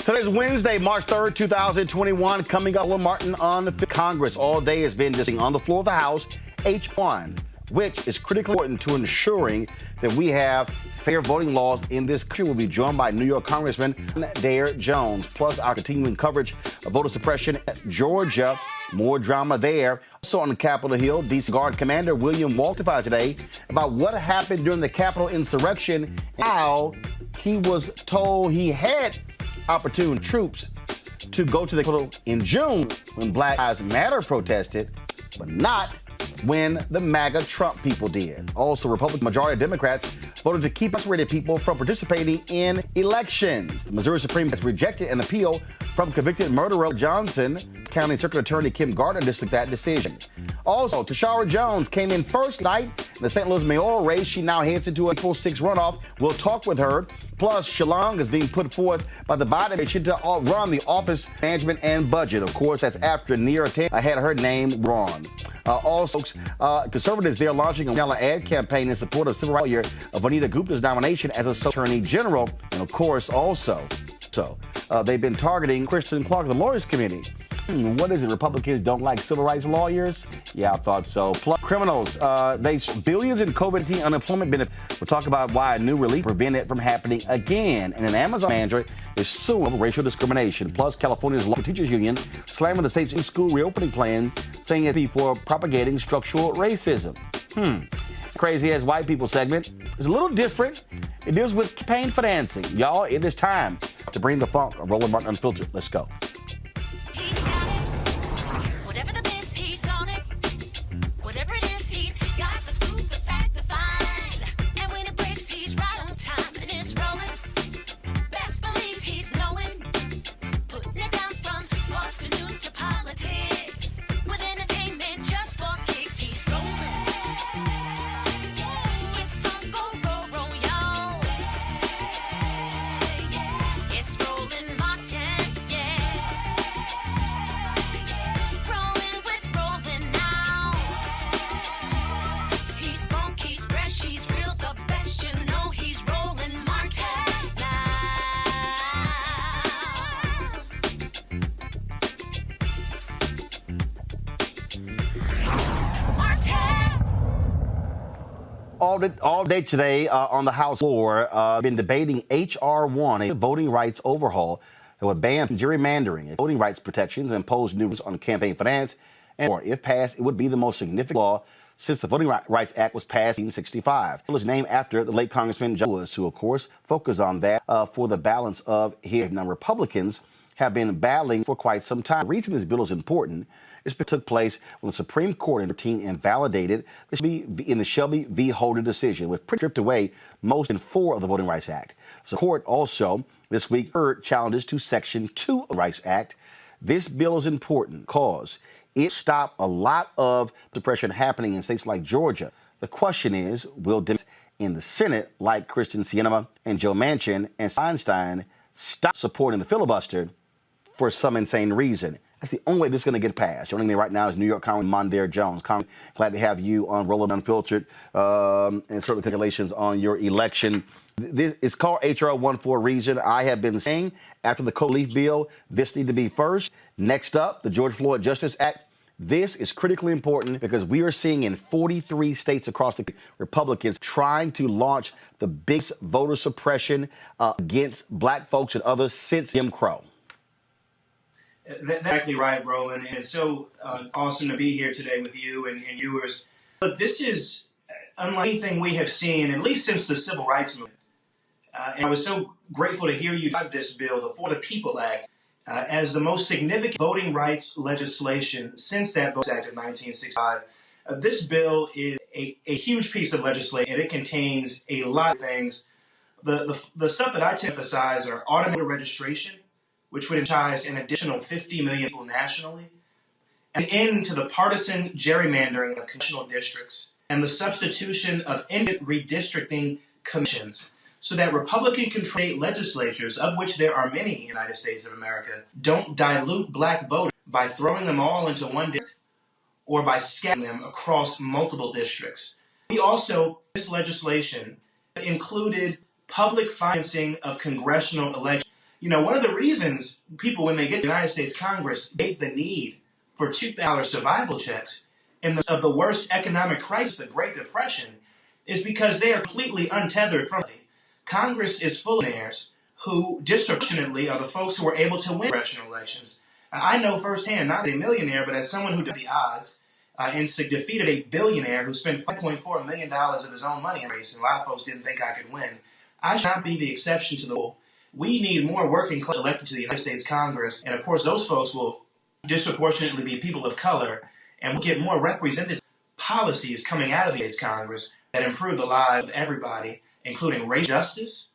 Today's Wednesday, March 3rd, 2021. Coming up with Martin on the Congress. All day has been discussing on the floor of the House H1, which is critically important to ensuring that we have fair voting laws in this country. We'll be joined by New York Congressman Dare Jones, plus our continuing coverage of voter suppression at Georgia. More drama there. Also on the Capitol Hill, D.C. Guard Commander William Walton testified today about what happened during the Capitol insurrection and how he was told he had opportune troops to go to the Capitol in June when Black Lives Matter protested, but not when the MAGA Trump people did. Also, Republican majority Democrats voted to keep incarcerated people from participating in elections. The Missouri Supreme Court has rejected an appeal from convicted murderer Johnson County Circuit Attorney Kim Gardner dismissed that decision. Also, Tashara Jones came in first night in the St. Louis mayoral race. She now heads into a April 6 runoff. We'll talk with her. Plus, Shillong is being put forth by the Biden administration to run the Office of Management and Budget. Of course, that's after Neera Tanden had her name wrong. Also, conservatives, they're launching a gala ad campaign in support of civil rights lawyer Vanita Gupta's nomination as a attorney general. And of course, also, they've been targeting Kristen Clark, the lawyers committee. What is it? Republicans don't like civil rights lawyers? Yeah, I thought so. Plus, criminals, they billions in COVID-19 unemployment benefits. We'll talk about why a new relief prevented it from happening again. And an Amazon manager is suing over racial discrimination. Plus, California's local teachers union slamming the state's new school reopening plan, saying it's for propagating structural racism. Crazy as white people segment is a little different. It deals with campaign financing. Y'all, it is time to bring the funk. Roland Martin Unfiltered. Let's go. All day today on the House floor, been debating H.R. 1, a voting rights overhaul that would ban gerrymandering, voting rights protections, and impose new rules on campaign finance. And more. If passed, it would be the most significant law since the Voting Rights Act was passed in 1965. It was named after the late Congressman John Lewis, who, of course, focused on that for the balance of his. Now, Republicans have been battling for quite some time. The reason this bill is important is it took place when the Supreme Court in 2013 invalidated the Shelby v. Holder decision, which stripped away most in 4 of the Voting Rights Act. So the court also this week heard challenges to Section 2 of the Rights Act. This bill is important because it stopped a lot of suppression happening in states like Georgia. The question is, will Dems in the Senate, like Kristen Sinema and Joe Manchin and Einstein, stop supporting the filibuster for some insane reason? That's the only way this is going to get passed. Joining me right now is New York Congressman Dare Jones. Glad to have you on Roland Unfiltered, and certainly congratulations on your election. This is called H.R. 1 for a reason. I have been saying after the co-leaf bill, this needs to be first. Next up, the George Floyd Justice Act. This is critically important because we are seeing in 43 states across the Republicans trying to launch the biggest voter suppression against black folks and others since Jim Crow. That's exactly right, Roland. And it's so awesome to be here today with you and viewers. But this is unlike anything we have seen, at least since the Civil Rights Movement. And I was so grateful to hear you drive this bill, the For the People Act, as the most significant voting rights legislation since that Voting Act of 1965. This bill is a huge piece of legislation, and it contains a lot of things. The stuff that I tend to emphasize are automated registration, which would entice an additional 50 million people nationally, an end to the partisan gerrymandering of congressional districts, and the substitution of independent redistricting commissions so that Republican-controlled legislatures, of which there are many in the United States of America, don't dilute black voters by throwing them all into one district or by scattering them across multiple districts. This legislation included public financing of congressional elections. One of the reasons people, when they get to the United States Congress, debate the need for $2 survival checks in the worst economic crisis, the Great Depression, is because they are completely untethered from it. Congress is full of millionaires who disproportionately are the folks who are able to win congressional elections. I know firsthand, not as a millionaire, but as someone who did the odds and defeated a billionaire who spent $5.4 million of his own money in the race, and a lot of folks didn't think I could win. I should not be the exception to the rule. We need more working class elected to the United States Congress, and of course those folks will disproportionately be people of color, and we'll get more representative policies coming out of the States Congress that improve the lives of everybody, including racial justice.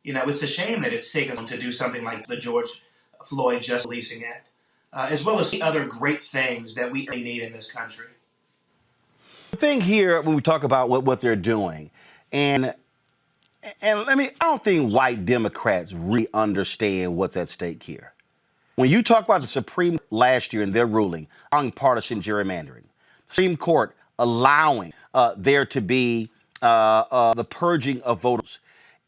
It's a shame that it's taken them to do something like the George Floyd Just Policing Act, as well as the other great things that we need in this country. The thing here, when we talk about what they're doing, and I don't think white Democrats really understand what's at stake here. When you talk about the Supreme last year and their ruling on partisan gerrymandering, Supreme Court allowing there to be the purging of voters.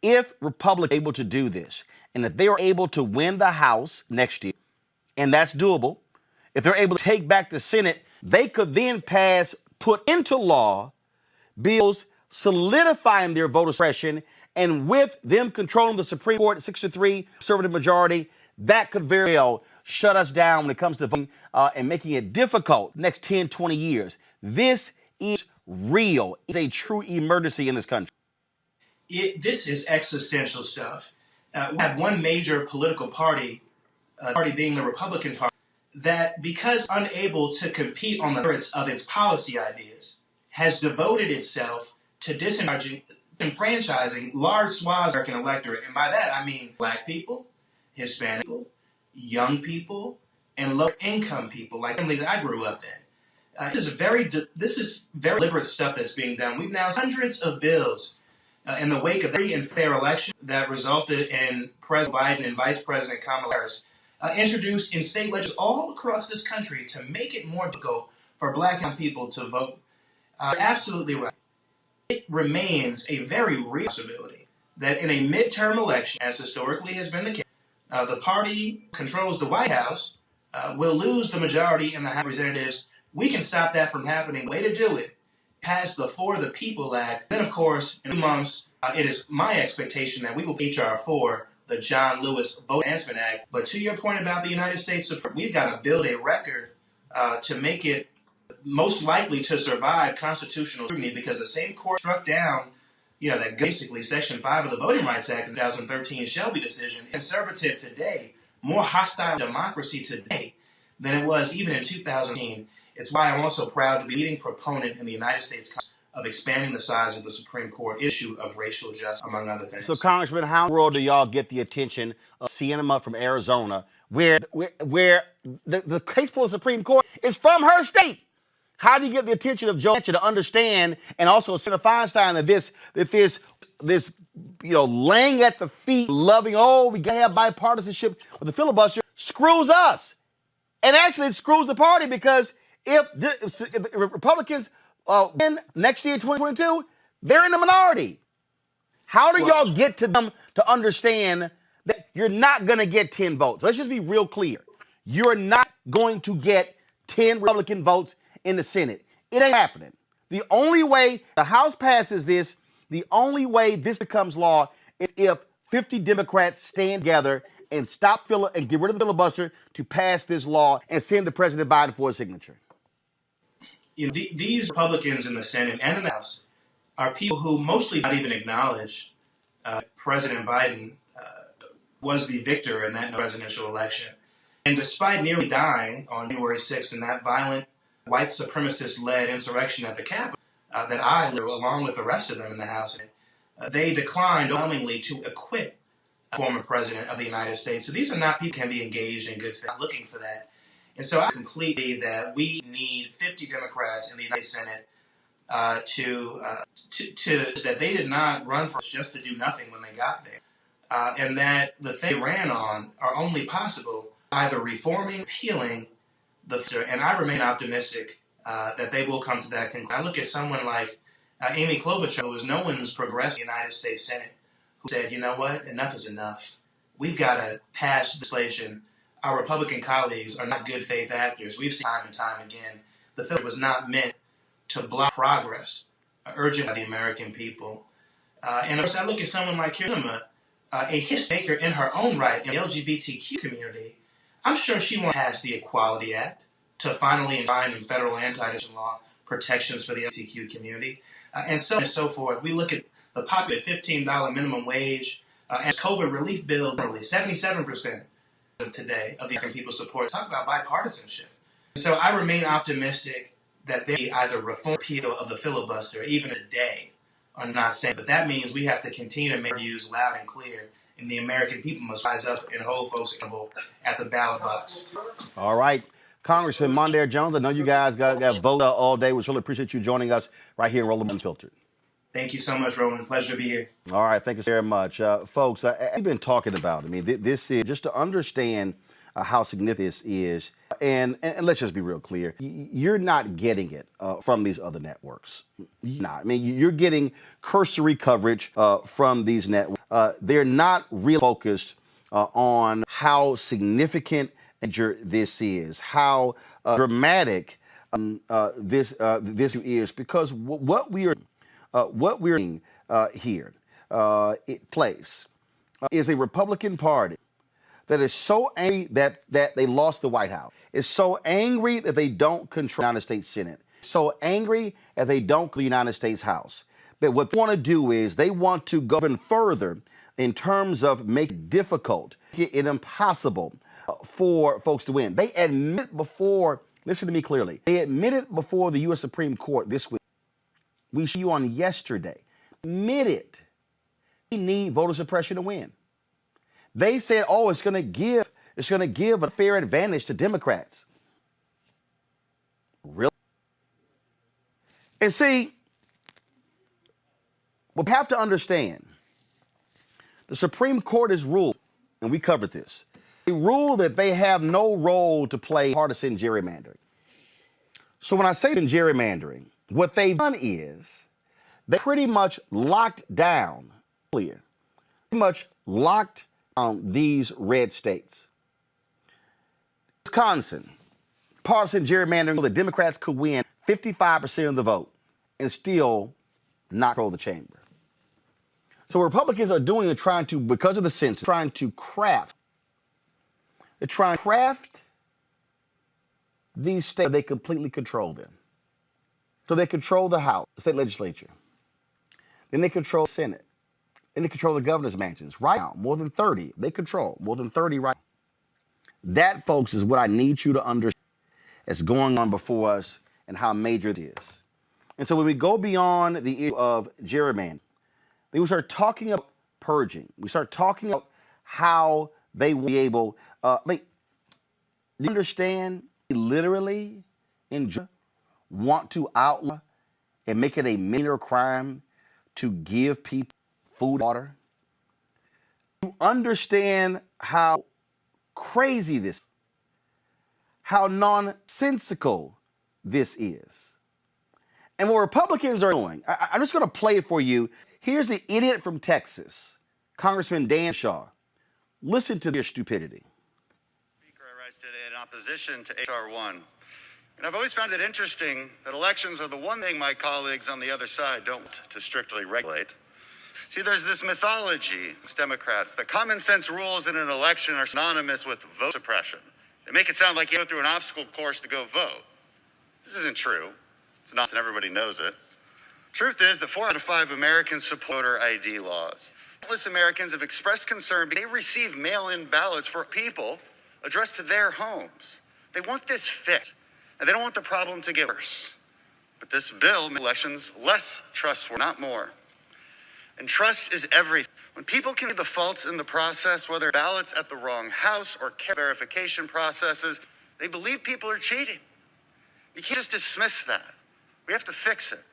If Republicans are able to do this, and if they are able to win the House next year, and that's doable, if they're able to take back the Senate, they could then put into law bills solidifying their voter suppression, and with them controlling the Supreme Court at 6-3 conservative majority, that could very well shut us down when it comes to voting and making it difficult next 10, 20 years. This is real. It's a true emergency in this country. This is existential stuff. We have one major political party being the Republican Party, that because unable to compete on the merits of its policy ideas, has devoted itself to disenfranchising large swaths of the American electorate. And by that, I mean black people, Hispanic people, young people, and lower income people, like families I grew up in. This is very deliberate stuff that's being done. We've now hundreds of bills in the wake of free and fair election that resulted in President Biden and Vice President Kamala Harris introduced in state legislatures all across this country to make it more difficult for black young people to vote. You're absolutely right. It remains a very real possibility that in a midterm election, as historically has been the case, the party controls the White House will lose the majority in the House of Representatives. We can stop that from happening. The way to do it, pass the For the People Act. Then, of course, in 2 months, it is my expectation that we will HR 4, the John Lewis Vote Enhancement Act. But to your point about the United States Supreme, we've got to build a record to make it most likely to survive constitutional scrutiny, because the same court struck down, that basically Section 5 of the Voting Rights Act in 2013 Shelby decision, conservative today, more hostile democracy today than it was even in 2010. It's why I'm also proud to be a leading proponent in the United States Congress of expanding the size of the Supreme Court issue of racial justice, among other things. So, Congressman, how in the world do y'all get the attention of Sienna from Arizona, where the case for the Supreme Court is from her state? How do you get the attention of Joe Manchin to understand, and also Senator Feinstein, that this laying at the feet, loving, we gotta have bipartisanship with the filibuster, screws us, and actually it screws the party, because if the Republicans win next year, 2022, they're in the minority. How do y'all get to them to understand that you're not going to get 10 votes? Let's just be real clear. You're not going to get 10 Republican votes in the Senate. It ain't happening. The only way the House passes this, the only way this becomes law, is if 50 Democrats stand together and and get rid of the filibuster to pass this law and send to President Biden for a signature. These Republicans in the Senate and in the House are people who mostly not even acknowledge President Biden was the victor in that presidential election. And despite nearly dying on January 6th in that violent white supremacist-led insurrection at the Capitol that I led along with the rest of them in the House, they declined overwhelmingly to acquit a former president of the United States. So these are not people who can be engaged in good faith, looking for that. And so I completely that we need 50 Democrats in the United States Senate that they did not run for just to do nothing when they got there, and that the thing they ran on are only possible either reforming, repealing and I remain optimistic that they will come to that conclusion. I look at someone like Amy Klobuchar, who was no one's progressive in the United States Senate, who said, you know what, enough is enough. we've got to pass legislation. Our Republican colleagues are not good faith actors. We've seen time and time again the bill was not meant to block progress urgent by the American people. And of course, I look at someone like Kirima, a history maker in her own right in the LGBTQ community. I'm sure she wants to pass the Equality Act to finally enshrine in federal anti-discrimination law protections for the LGBTQ community, and so on and so forth. We look at the popular $15 minimum wage and COVID relief bill, generally 77% of today of the American people support. Talk about bipartisanship. So I remain optimistic that they either reform or repeal of the filibuster, even today, are not saying. But that means we have to continue to make our views loud and clear, and the American people must rise up and hold folks accountable at the ballot box. All right. Congressman Mondaire Jones, I know you guys got voted all day. We really appreciate you joining us right here in Roland Unfiltered. Thank you so much, Roland. Pleasure to be here. All right. Thank you very much. Folks, we've been talking about, this is just to understand how significant this is. And let's just be real clear. You're not getting it from these other networks. You're not. You're getting cursory coverage from these networks. They're not really focused on how significant this is, how dramatic this is, because what we're seeing here place is a Republican Party that is so angry that they lost the White House. Is so angry that they don't control the United States Senate. So angry that they don't control the United States House. That what they want to do is they want to go even further in terms of make it difficult, make it impossible for folks to win. They admit before, listen to me clearly, they admitted before the U.S. Supreme Court this week. We showed you on yesterday. Admitted we need voter suppression to win. They said, oh, it's going to give a fair advantage to Democrats. Really? And see, we have to understand, the Supreme Court has ruled, and we covered this, they ruled that they have no role to play partisan gerrymandering. So when I say gerrymandering, what they've done is they pretty much locked down, these red states. Wisconsin, partisan gerrymandering, the Democrats could win 55% of the vote and still not control the chamber. So what Republicans are doing is because of the census, trying to craft these states, they completely control them. So they control the House, the state legislature. Then they control the Senate. Then they control the governor's mansions. Right now, more than 30. They control more than 30 right now. That, folks, is what I need you to understand is going on before us and how major it is. And so when we go beyond the issue of gerrymandering, then we start talking about purging. We start talking about how they will be able, do you understand, literally in Georgia, want to outlaw and make it a minor crime to give people food and water? You understand how crazy this, how nonsensical this is. And what Republicans are doing, I'm just going to play it for you. Here's the idiot from Texas, Congressman Dan Shaw. Listen to their stupidity. Speaker, I rise today in opposition to H.R. 1. And I've always found it interesting that elections are the one thing my colleagues on the other side don't to strictly regulate. See, there's this mythology, it's Democrats, that common sense rules in an election are synonymous with vote suppression. They make it sound like you go through an obstacle course to go vote. This isn't true. It's nonsense, and everybody knows it. Truth is that 4 out of 5 Americans support voter ID laws. Countless Americans have expressed concern because they receive mail-in ballots for people addressed to their homes. They want this fixed, and they don't want the problem to get worse. But this bill makes elections less trustworthy, not more. And trust is everything. When people can see the faults in the process, whether ballots at the wrong house or verification processes, they believe people are cheating. You can't just dismiss that. We have to fix it.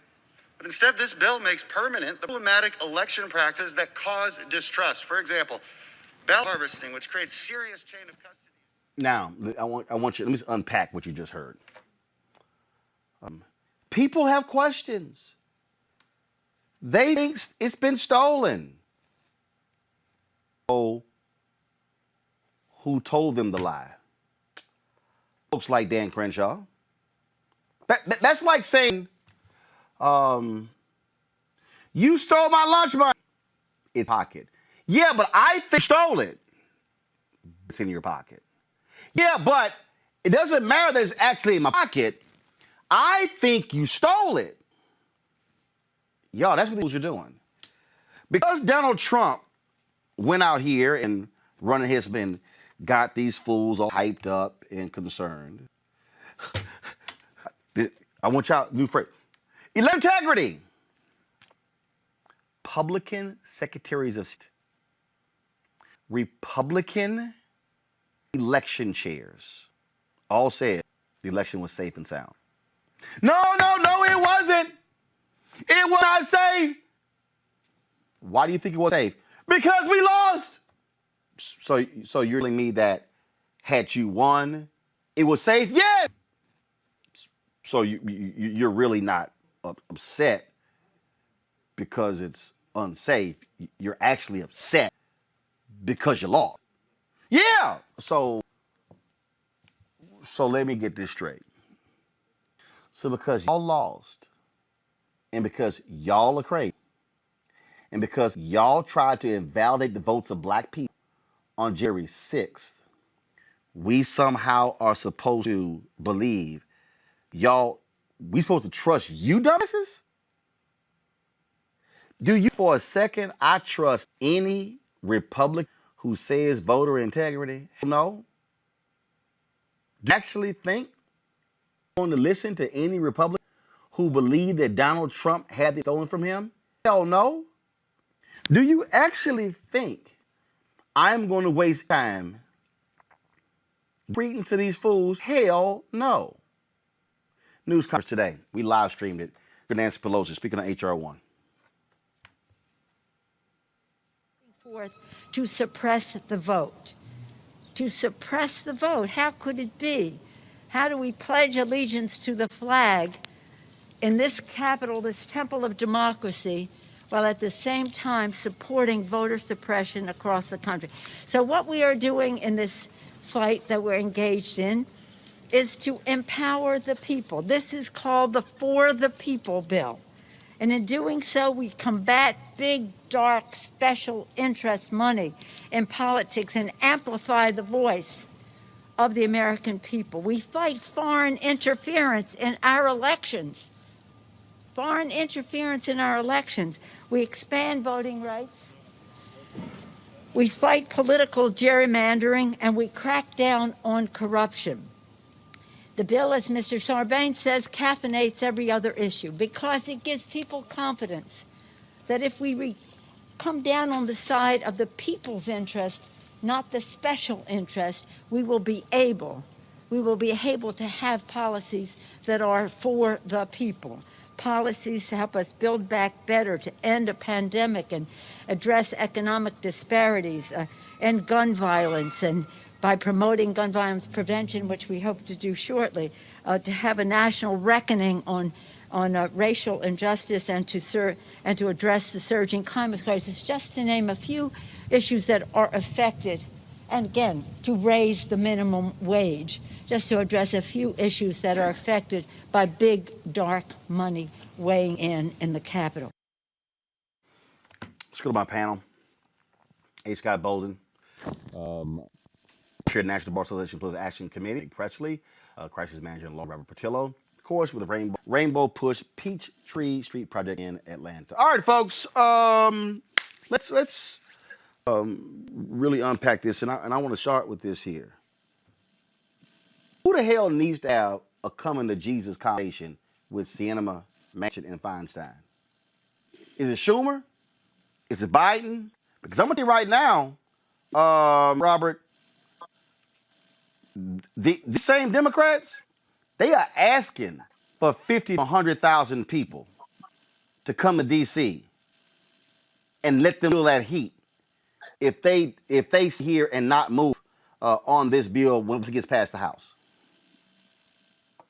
But instead, this bill makes permanent the problematic election practices that cause distrust. For example, ballot harvesting, which creates serious chain of custody. Now, I want you, let me just unpack what you just heard. People have questions. They think it's been stolen. So who told them the lie. Folks like Dan Crenshaw. That's like saying, you stole my lunch money. It's pocket. Yeah, but I think you stole it. It's in your pocket. Yeah, but it doesn't matter that it's actually in my pocket. I think you stole it. Y'all, that's what you're doing. Because Donald Trump went out here and running his men, got these fools all hyped up and concerned. I want y'all to do first. Integrity. Republican secretaries of state. Republican election chairs all said the election was safe and sound. No, it wasn't. It was not safe. Why do you think it was safe? Because we lost. So you're telling me that had you won, it was safe? Yeah. So you're really not upset because it's unsafe. You're actually upset because you lost. Yeah. So let me get this straight. So because y'all lost, and because y'all are crazy, and because y'all tried to invalidate the votes of black people on January 6th, we somehow are supposed to believe we supposed to trust you dumbasses? Do you for a second I trust any Republican who says voter integrity? No. Do you actually think I'm going to listen to any Republican who believe that Donald Trump had it stolen from him? Hell no. Do you actually think I'm going to waste time reading to these fools? Hell no. News conference today. We live streamed it. Nancy Pelosi speaking on H.R. 1. Forth to suppress the vote. To suppress the vote. How could it be? How do we pledge allegiance to the flag in this capital, this temple of democracy, while at the same time supporting voter suppression across the country? So what we are doing in this fight that we're engaged in is to empower the people. This is called the For the People bill. And in doing so, we combat big, dark, special interest money in politics and amplify the voice of the American people. We fight foreign interference in our elections. Foreign interference in our elections. We expand voting rights. We fight political gerrymandering, and we crack down on corruption. The bill, as Mr. Sarbanes says, caffeinates every other issue because it gives people confidence that if we come down on the side of the people's interest, not the special interest, we will be able to have policies that are for the people. Policies to help us build back better, to end a pandemic and address economic disparities, end gun violence, and by promoting gun violence prevention, which we hope to do shortly, to have a national reckoning on racial injustice and to address the surging climate crisis, just to name a few issues that are affected, and again, to raise the minimum wage, just to address a few issues that are affected by big, dark money weighing in the Capitol. Let's go to my panel. A. Scott Bolden, Chair of the National Bar Association Political Action Committee, Presley, Crisis Manager and Law, Robert Patillo, of course, with the Rainbow Push Peachtree Street Project in Atlanta. All right, folks, let's really unpack this, and I want to start with this here. Who the hell needs to have a coming to Jesus conversation with Sinema, Manchin, and Feinstein? Is it Schumer? Is it Biden? Because I'm going to tell you right now, Robert, the same Democrats, they are asking for 50 to 100,000 people to come to D.C. and let them feel that heat. If they sit here and not move on this bill once it gets past the House.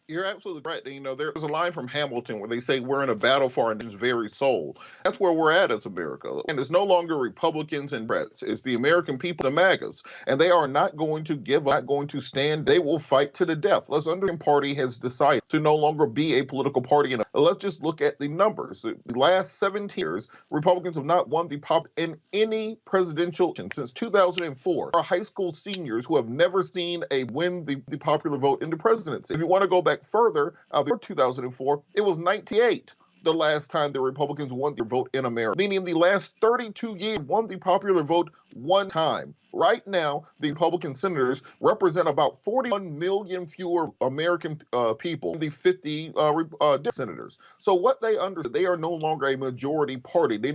You're absolutely right. You know, there's a line from Hamilton where they say we're in a battle for our nation's very soul. That's where we're at as America. And it's no longer Republicans and Democrats. It's the American people, the MAGAs. And they are not going to give up, not going to stand. They will fight to the death. The Libertarian Party has decided to no longer be a political party. And let's just look at the numbers. The last 17 years, Republicans have not won the pop in any presidential election since 2004. Our high school seniors who have never seen a win the popular vote in the presidency. If you want to go back further, before 2004, it was 98 the last time the Republicans won their vote in America, meaning the last 32 years won the popular vote one time. Right now, the Republican senators represent about 41 million fewer American people than the 50 senators. So what they understand, they are no longer a majority party. They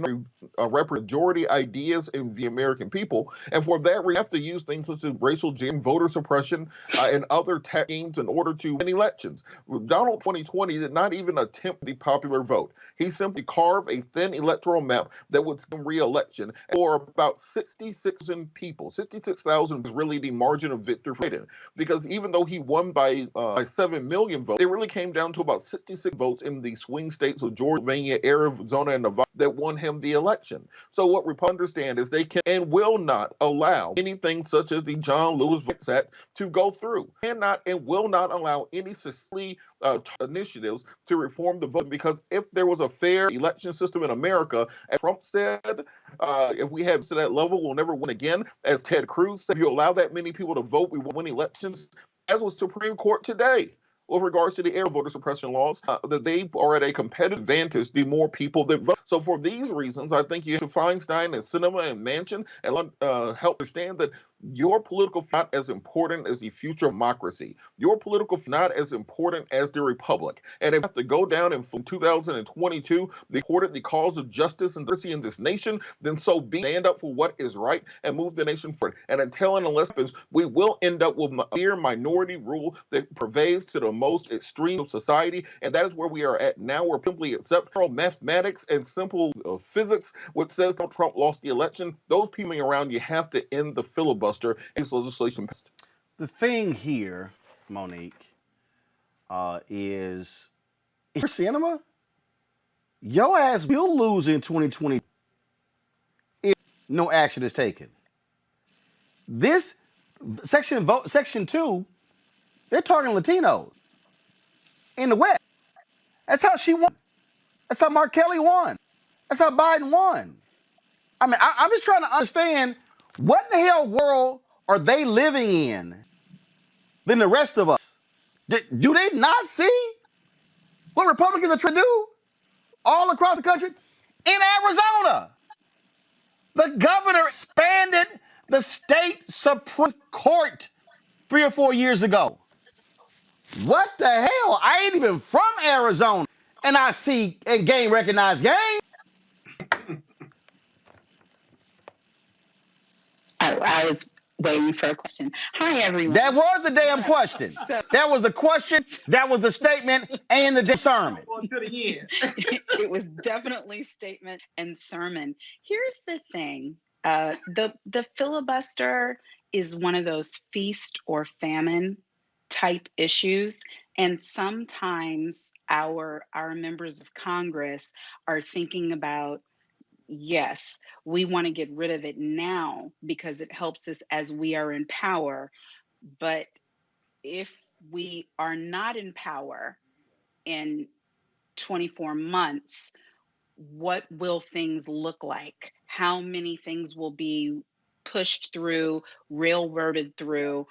represent majority ideas in the American people. And for that, we have to use things such as racial gerrymandering, voter suppression, and other schemes in order to win elections. Donald 2020 did not even attempt the popular vote. He simply carved a thin electoral map that would win re-election for about 66,000 people. 66,000 was really the margin of victory for Biden, because even though he won by 7 million votes, it really came down to about 66 votes in the swing states of Georgia, Pennsylvania, Arizona, and Nevada that won him the election. So what Republicans understand is they can and will not allow anything such as the John Lewis Act to go through. Cannot and will not allow any initiatives to reform the vote, because if there was a fair election system in America, as Trump said, if we had to that level, we'll never win again. As Ted Cruz said, if you allow that many people to vote, we will win elections. As was Supreme Court today with regards to the air voter suppression laws, that they are at a competitive advantage the more people that vote. So for these reasons, I think you have to Feinstein and Sinema and Manchin and help understand that your political is not as important as the future of democracy. Your political is not as important as the republic. And if you have to go down in 2022, supported the cause of justice and diversity in this nation, then so be. Stand up for what is right and move the nation forward. And until and unless happens, we will end up with a mere minority rule that pervades to the most extreme of society. And that is where we are at now. We're simply accept mathematics and simple physics, which says Trump lost the election. Those people around you have to end the filibuster. Is legislation passed. The thing here, Monique, is if you're cinema, your ass will lose in 2020 if no action is taken. This section 2, they're targeting Latinos in the West. That's how she won. That's how Mark Kelly won. That's how Biden won. I mean, I'm just trying to understand, what the hell world are they living in than the rest of us? Do they not see what Republicans are trying to do all across the country? In Arizona, the governor expanded the state Supreme Court 3 or 4 years ago. What the hell? I ain't even from Arizona, and I see and game recognized game. I was waiting for a question. Hi, everyone. That was the damn question. That was the question, that was the statement, and the sermon. It was definitely statement and sermon. Here's the thing. The filibuster is one of those feast or famine type issues. And sometimes our members of Congress are thinking about, yes, we want to get rid of it now because it helps us as we are in power. But if we are not in power in 24 months, what will things look like? How many things will be pushed through, railroaded through,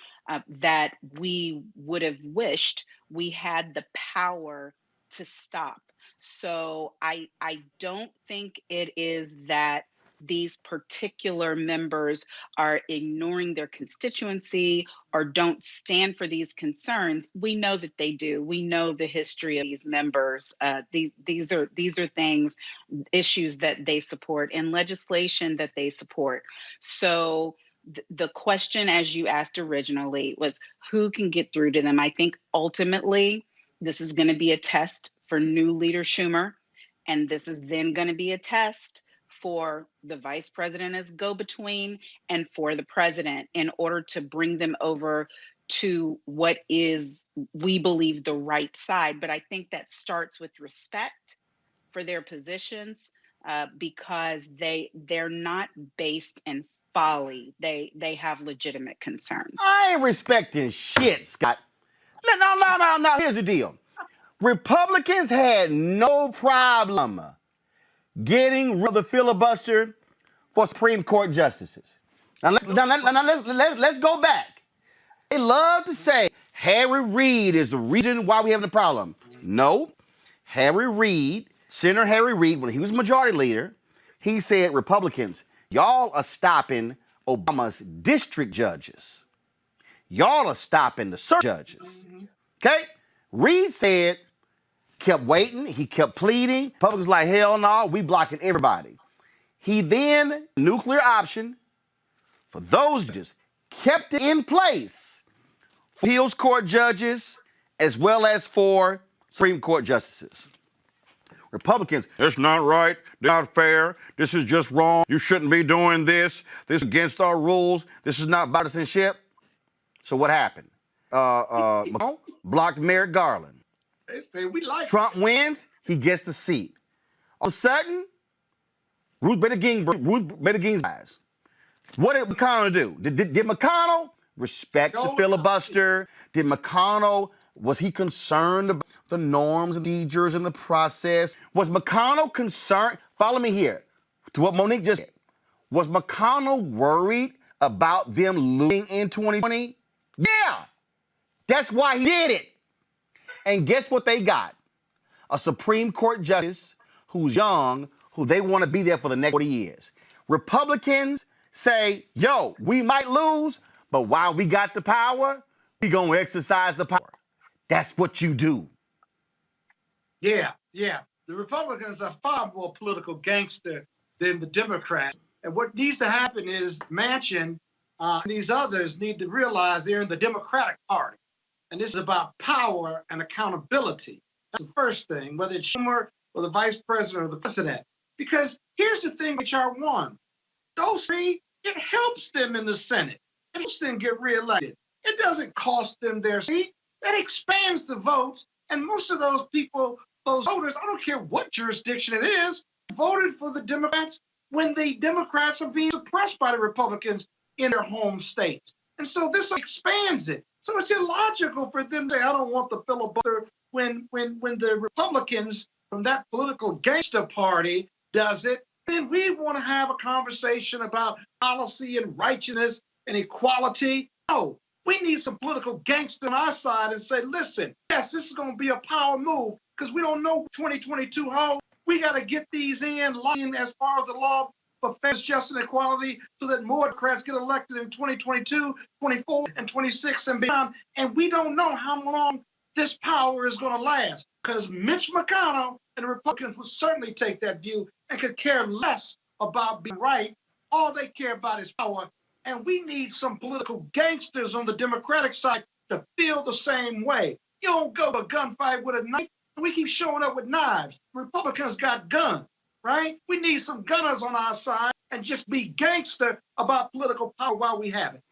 that we would have wished we had the power to stop? So I don't think it is that these particular members are ignoring their constituency or don't stand for these concerns. We know that they do. We know the history of these members. These are things, issues that they support and legislation that they support. So the question, as you asked originally, was who can get through to them? I think ultimately this is going to be a test for new leader Schumer, and this is then going to be a test for the vice president as go-between and for the president in order to bring them over to what is, we believe, the right side. But I think that starts with respect for their positions, because they're not based in folly. They have legitimate concerns. I ain't respecting shit, Scott. No. Here's the deal. Republicans had no problem getting rid of the filibuster for Supreme Court justices. Now let's go back. They love to say Harry Reid is the reason why we have the problem. No, Senator Harry Reid, when he was majority leader, he said, Republicans, y'all are stopping Obama's district judges. Y'all are stopping the circuit judges. Okay? Reid said, kept waiting, he kept pleading. Republicans like, hell no, we blocking everybody. He then, nuclear option for those judges, kept it in place for appeals court judges as well as for Supreme Court justices. Republicans, it's not right, it's not fair, this is just wrong, you shouldn't be doing this, this is against our rules, this is not partisanship. So what happened? McConnell blocked Merrick Garland. They say we like Trump wins, he gets the seat. All of a sudden, Ruth Bader Ginsburg dies. What did McConnell do? Did McConnell respect the filibuster? Did McConnell, was he concerned about the norms and procedures and the process? Was McConnell concerned? Follow me here to what Monique just said. Was McConnell worried about them losing in 2020? Yeah, that's why he did it. And guess what they got? A Supreme Court justice who's young, who they want to be there for the next 40 years. Republicans say, yo, we might lose, but while we got the power, we gonna exercise the power. That's what you do. Yeah. The Republicans are far more political gangster than the Democrats. And what needs to happen is Manchin and these others need to realize they're in the Democratic Party. And this is about power and accountability. That's the first thing, whether it's Schumer or the vice president or the president. Because here's the thing with H.R. 1. Those three, it helps them in the Senate. It helps them get reelected. It doesn't cost them their seat. That expands the votes. And most of those people, those voters, I don't care what jurisdiction it is, voted for the Democrats when the Democrats are being suppressed by the Republicans in their home states. And so this expands it. So it's illogical for them to say, I don't want the filibuster when the Republicans from that political gangster party does it. Then we want to have a conversation about policy and righteousness and equality. No, we need some political gangster on our side and say, listen, yes, this is going to be a power move because we don't know 2022 how. We got to get these in line as far as the law for fairness, justice, and equality so that more Democrats get elected in 2022, 24, and 26 and beyond. And we don't know how long this power is going to last because Mitch McConnell and the Republicans would certainly take that view and could care less about being right. All they care about is power. And we need some political gangsters on the Democratic side to feel the same way. You don't go to a gunfight with a knife. We keep showing up with knives. Republicans got guns, right? We need some gunners on our side and just be gangster about political power while we have it.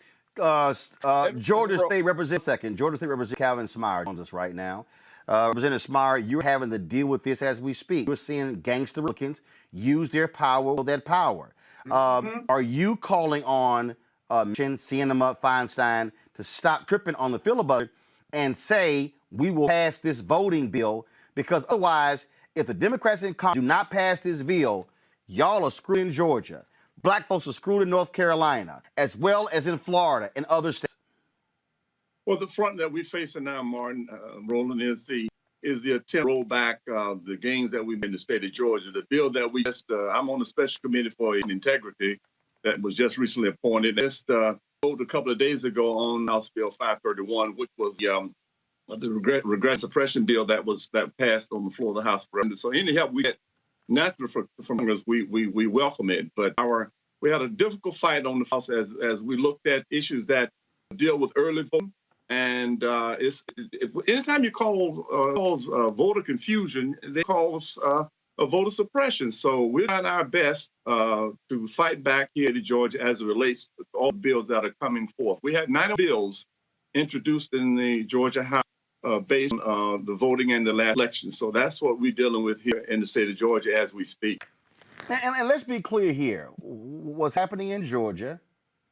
Georgia State Representative Calvin Smyer joins us right now. Representative Smyer, you're having to deal with this as we speak. You're seeing gangster Republicans use their power for that power. Are you calling on Sinema Feinstein to stop tripping on the filibuster and say we will pass this voting bill? Because otherwise, if the Democrats in Congress do not pass this bill, y'all are screwed in Georgia. Black folks are screwed in North Carolina, as well as in Florida and other states. Well, the front that we're facing now, Martin, Roland, is the attempt to roll back the gains that we made in the state of Georgia. The bill that we just, I'm on the special committee for integrity that was just recently appointed. Just voted a couple of days ago on House Bill 531, which was the regret suppression bill that passed on the floor of the House. So any help we get naturally from Congress, we welcome it. But we had a difficult fight on the House as we looked at issues that deal with early voting. And anytime you cause voter confusion, they cause a voter suppression. So we're trying our best to fight back here in Georgia as it relates to all the bills that are coming forth. We had 9 bills introduced in the Georgia House based on the voting in the last election. So that's what we're dealing with here in the state of Georgia as we speak. And let's be clear here. What's happening in Georgia,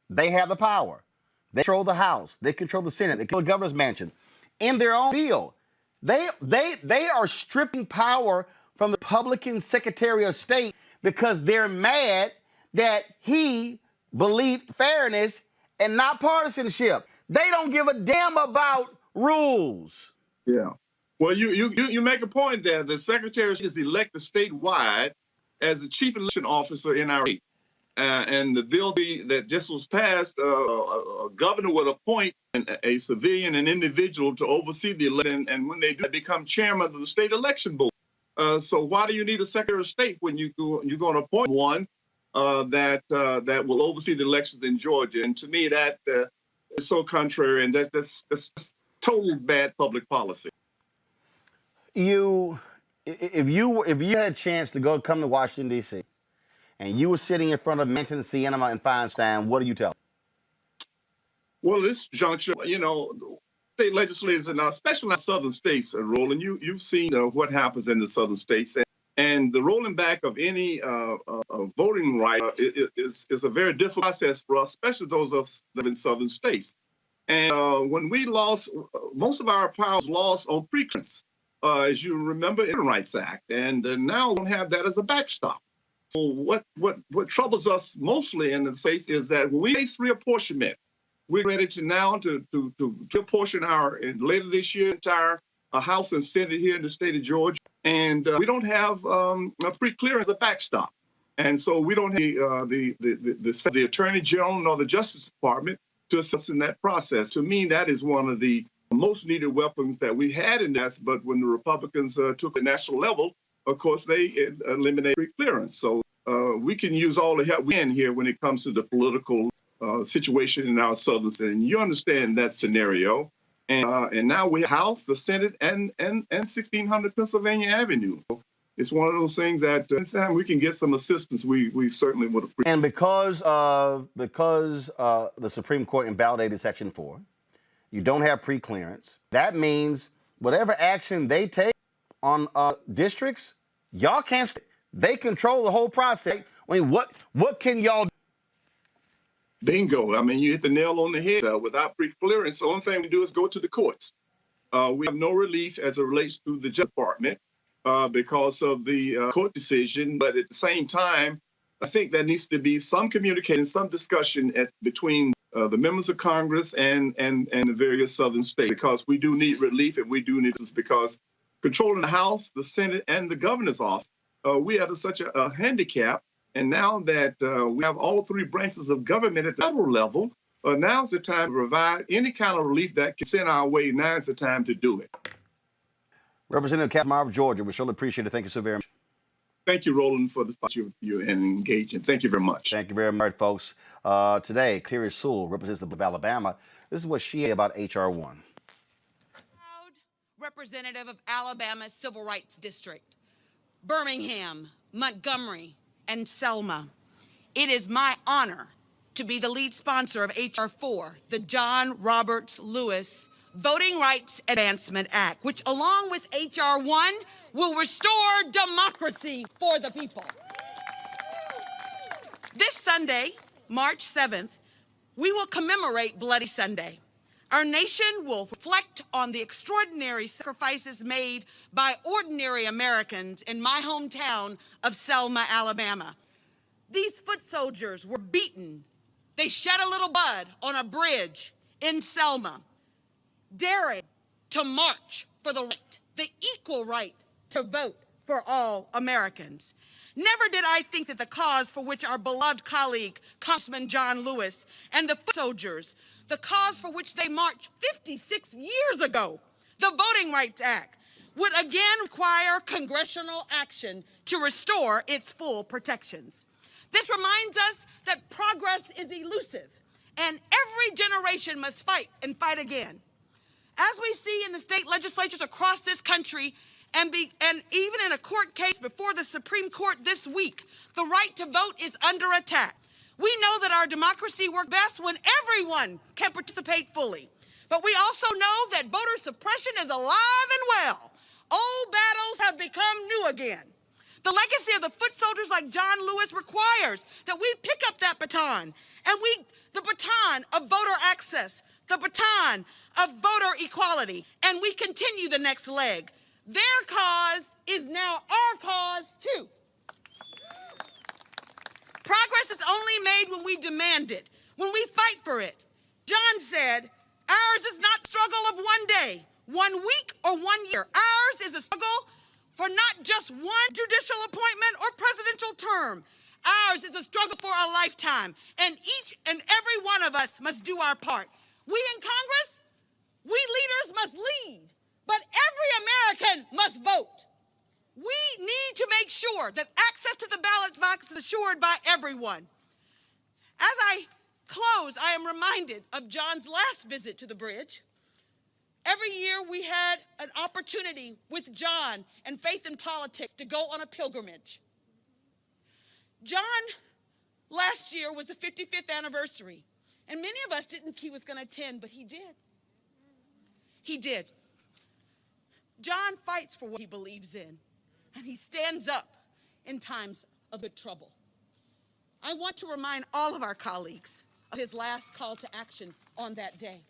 they have the power. They control the House. They control the Senate. They control the governor's mansion. In their own bill, they are stripping power from the Republican Secretary of State because they're mad that he believed fairness and not partisanship. They don't give a damn about rules. Yeah. Well, you make a point there. The Secretary is elected statewide as the chief election officer in our state. And the bill that just was passed, a governor would appoint a civilian, an individual to oversee the election. And when they do, they become chairman of the state election board. So why do you need a Secretary of State when you're going to appoint one that will oversee the elections in Georgia? And to me, that is so contrary, and that's total bad public policy. If you had a chance to come to Washington, D.C., and you were sitting in front of Menton, Sienna, and Feinstein, what do you tell them? Well, this juncture, state legislators, and especially in southern states, Roland, you've seen what happens in the southern states. And the rolling back of any voting right is a very difficult process for us, especially those of us that live in southern states. And when we lost, most of our powers lost on preclearance, as you remember, in the Rights Act. And now we don't have that as a backstop. So what troubles us mostly in the states is that when we face reapportionment, we're ready to now to apportion later this year entire House and Senate here in the state of Georgia, and we don't have a pre-clearance as a backstop, and so we don't have the Attorney General nor the Justice Department to assist in that process. To me, that is one of the most needed weapons that we had in this. But when the Republicans took the national level, of course, they eliminated pre-clearance. So we can use all the help we can here when it comes to the political situation in our southern state. And you understand that scenario. And now we have House, the Senate, and 1600 Pennsylvania Avenue. It's one of those things that anytime we can get some assistance, we certainly would appreciate. And because the Supreme Court invalidated Section 4, you don't have pre-clearance. That means whatever action they take on districts, y'all can't. They control the whole process. I mean, what can y'all do? Bingo. I mean, you hit the nail on the head. Without pre-clearance, the only thing we do is go to the courts. We have no relief as it relates to the Justice Department because of the court decision. But at the same time, I think there needs to be some communication, some discussion between the members of Congress and the various southern states, because we do need relief, and we do need this because controlling the House, the Senate, and the governor's office, we have such a handicap. And now that we have all three branches of government at the federal level, now's the time to provide any kind of relief that can send our way. Now's the time to do it. Representative Kavanaugh of Georgia, we surely appreciate it. Thank you so very much. Thank you, Roland, for the thought you're engaging. Thank you very much. Thank you very much, folks. Today, Terry Sewell represents the of Alabama. This is what she said about H.R. 1. Proud representative of Alabama's Civil Rights District, Birmingham, Montgomery, and Selma. It is my honor to be the lead sponsor of H.R. 4, the John Roberts Lewis Voting Rights Advancement Act, which, along with H.R. 1, will restore democracy for the people. This Sunday, March 7th, we will commemorate Bloody Sunday. Our nation will reflect on the extraordinary sacrifices made by ordinary Americans in my hometown of Selma, Alabama. These foot soldiers were beaten. They shed a little blood on a bridge in Selma, daring to march for the right, the equal right to vote for all Americans. Never did I think that the cause for which our beloved colleague, Congressman John Lewis, and the foot soldiers, the cause for which they marched 56 years ago, the Voting Rights Act, would again require congressional action to restore its full protections. This reminds us that progress is elusive, and every generation must fight and fight again. As we see in the state legislatures across this country, and even in a court case before the Supreme Court this week, the right to vote is under attack. We know that our democracy works best when everyone can participate fully. But we also know that voter suppression is alive and well. Old battles have become new again. The legacy of the foot soldiers like John Lewis requires that we pick up that baton, and the baton of voter access, the baton of voter equality, and we continue the next leg. Their cause is now our cause too. Progress is only made when we demand it, when we fight for it. John said, ours is not a struggle of one day, 1 week, or 1 year. Ours is a struggle for not just one judicial appointment or presidential term. Ours is a struggle for a lifetime, and each and every one of us must do our part. We in Congress, we leaders must lead, but every American must vote. We need to make sure that access to the ballot box is assured by everyone. As I close, I am reminded of John's last visit to the bridge. Every year we had an opportunity with John and Faith in Politics to go on a pilgrimage. John, last year was the 55th anniversary, and many of us didn't think he was going to attend, but he did. He did. John fights for what he believes in, and he stands up in times of good trouble. I want to remind all of our colleagues of his last call to action on that day.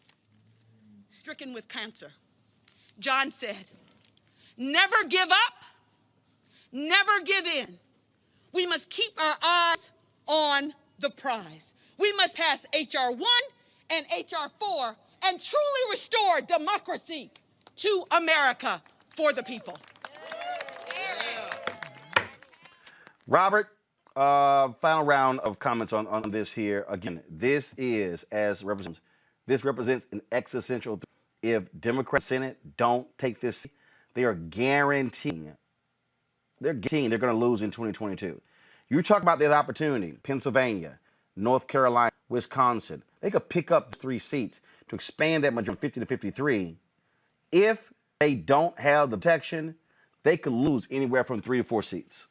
Stricken with cancer, John said, never give up, never give in. We must keep our eyes on the prize. We must pass H.R. 1 and H.R. 4 and truly restore democracy to America for the people. Robert, final round of comments on this here. Again, this represents an existential threat. If Democrats Senate don't take this, they are guaranteeing they're going to lose in 2022. You talk about the opportunity, Pennsylvania, North Carolina, Wisconsin. They could pick up 3 seats to expand that majority from 50 to 53. If they don't have the protection, they could lose anywhere from 3 to 4 seats.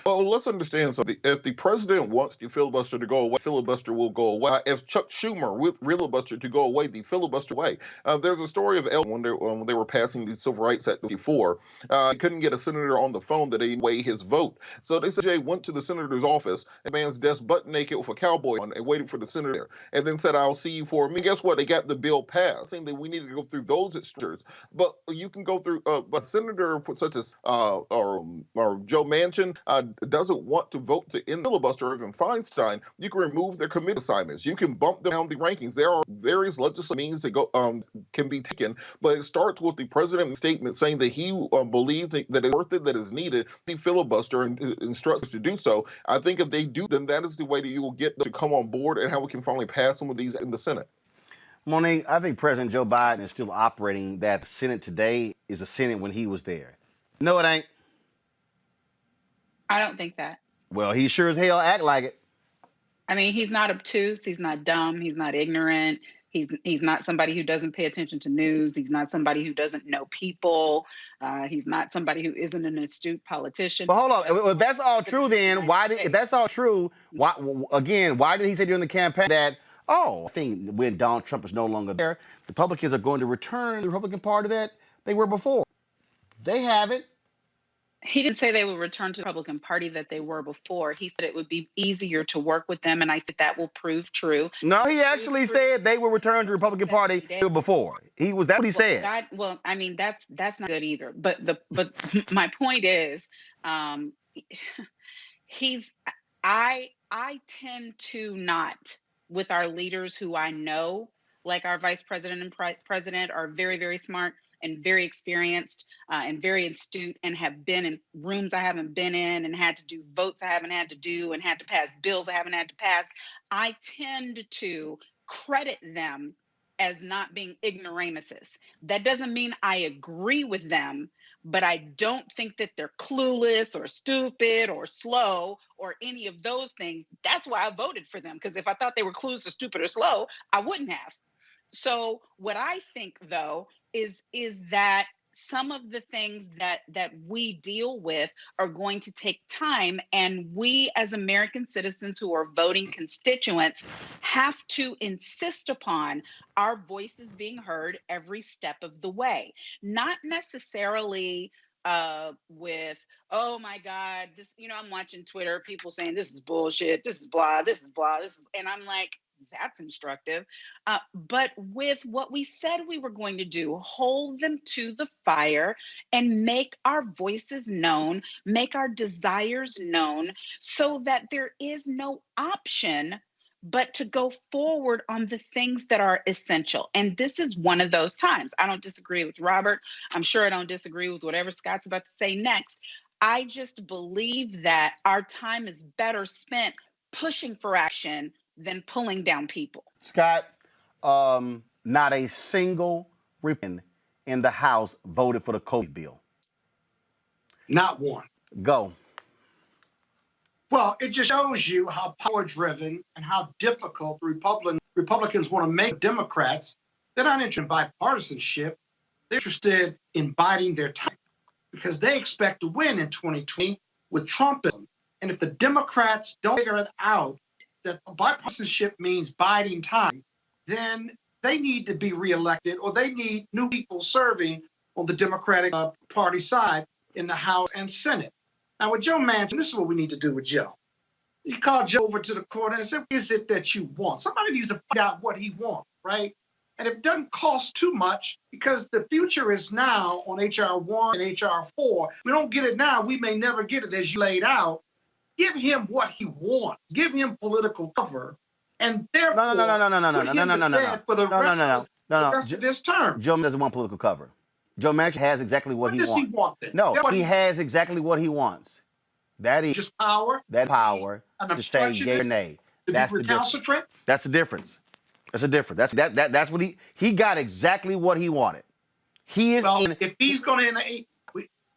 Well, let's understand something. If the president wants the filibuster to go away, filibuster will go away. If Chuck Schumer wants filibuster to go away, the filibuster away. There's a story of when they were passing the Civil Rights Act before. He couldn't get a senator on the phone that he'd weigh his vote. So they said Jay went to the senator's office, a man's desk butt naked with a cowboy on, and waited for the senator there, and then said, "I'll see you for me." Guess what? They got the bill passed, saying that we need to go through those structures. But you can go through a senator such as or Joe Manchin. Doesn't want to vote to end the filibuster, or even Feinstein, you can remove their committee assignments. You can bump them down the rankings. There are various legislative means that can be taken, but it starts with the president's statement saying that he believes that it's worth it, that is needed, the filibuster, and instructs us to do so. I think if they do, then that is the way that you will get to come on board and how we can finally pass some of these in the Senate. Monique, I think President Joe Biden is still operating that the Senate today is the Senate when he was there. No, it ain't. I don't think that. Well, he sure as hell act like it. I mean, he's not obtuse. He's not dumb. He's not ignorant. He's not somebody who doesn't pay attention to news. He's not somebody who doesn't know people. He's not somebody who isn't an astute politician. But hold on. If that's all true, then if that's all true, why did he say during the campaign that, I think when Donald Trump is no longer there, Republicans are going to return to the Republican Party that they were before? They haven't. He didn't say they would return to the Republican Party that they were before. He said it would be easier to work with them, and I think that will prove true. No, he actually said they will return to the Republican Party before. That's what he said. I mean, that's not good either. But my point is, I tend to not, with our leaders who I know, like our vice president and president, are very, very smart and very experienced and very astute, and have been in rooms I haven't been in, and had to do votes I haven't had to do, and had to pass bills I haven't had to pass. I tend to credit them as not being ignoramuses. That doesn't mean I agree with them, but I don't think that they're clueless or stupid or slow or any of those things. That's why I voted for them, because if I thought they were clueless or stupid or slow, I wouldn't have. So what I think, though, is that some of the things that we deal with are going to take time, and we as American citizens who are voting constituents have to insist upon our voices being heard every step of the way, not necessarily with, oh my God, this, I'm watching Twitter, people saying this is bullshit, this is blah, this is blah, this is, and I'm like, that's instructive. But with what we said we were going to do, hold them to the fire and make our voices known, make our desires known, so that there is no option but to go forward on the things that are essential. And this is one of those times. I don't disagree with Robert. I'm sure I don't disagree with whatever Scott's about to say next. I just believe that our time is better spent pushing for action than pulling down people. Scott, not a single Republican in the House voted for the COVID bill. Not one. Go. Well, it just shows you how power-driven and how difficult Republicans want to make Democrats. They're not interested in bipartisanship. They're interested in biding their time because they expect to win in 2020 with Trumpism. And if the Democrats don't figure it out, that bipartisanship means biding time, then they need to be reelected, or they need new people serving on the Democratic Party side in the House and Senate. Now, with Joe Manchin, this is what we need to do with Joe. You call Joe over to the corner and say, what is it that you want? Somebody needs to find out what he wants, right? And if it doesn't cost too much, because the future is now on H.R. 1 and H.R. 4, we don't get it now, we may never get it as you laid out. Give him what he wants. Give him political cover, and therefore no. for the rest of this term. Joe doesn't want political cover. Joe Manchin has exactly what he wants. What does he want then? No, he has exactly what he wants. That is just power. That power to say yay or nay. That's the recalcitrant. That's the difference. That's a difference. That's what he got exactly what he wanted. He is. Well, if he's going to,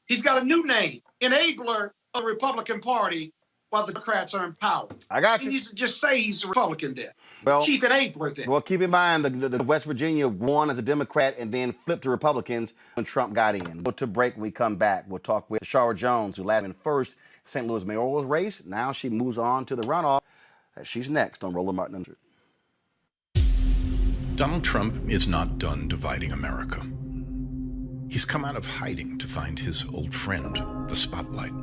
he's got a new name, enabler of the Republican Party, while the Democrats are in power. I got you. He needs to just say he's a Republican then. Well, chief enabler then. Well, keep in mind the West Virginia won as a Democrat and then flipped to Republicans when Trump got in. We'll to break when we come back. We'll talk with Shara Jones, who last in first St. Louis mayoral race. Now she moves on to the runoff. She's next on Roland Martin Uncensored. Donald Trump is not done dividing America. He's come out of hiding to find his old friend, the spotlight.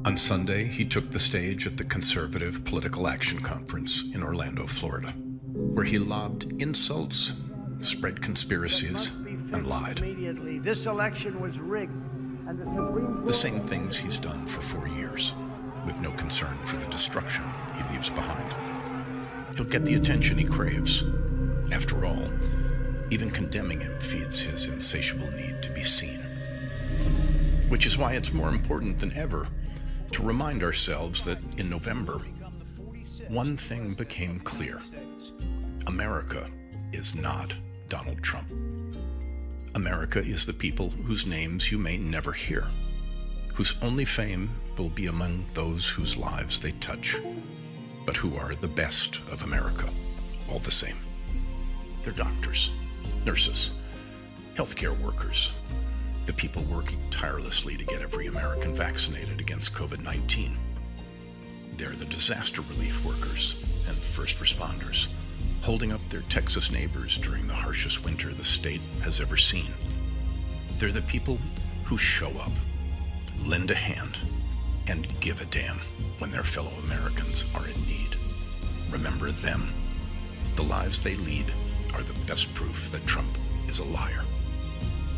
On Sunday, he took the stage at the Conservative Political Action Conference in Orlando, Florida, where he lobbed insults, spread conspiracies, and lied. This election was rigged. And the same things he's done for 4 years, with no concern for the destruction he leaves behind. He'll get the attention he craves. After all, even condemning him feeds his insatiable need to be seen. Which is why it's more important than ever to remind ourselves that in November, one thing became clear. America is not Donald Trump. America is the people whose names you may never hear, whose only fame will be among those whose lives they touch, but who are the best of America, all the same. They're doctors, nurses, healthcare workers, the people working tirelessly to get every American vaccinated against COVID-19. They're the disaster relief workers and first responders, holding up their Texas neighbors during the harshest winter the state has ever seen. They're the people who show up, lend a hand, and give a damn when their fellow Americans are in need. Remember them. The lives they lead are the best proof that Trump is a liar.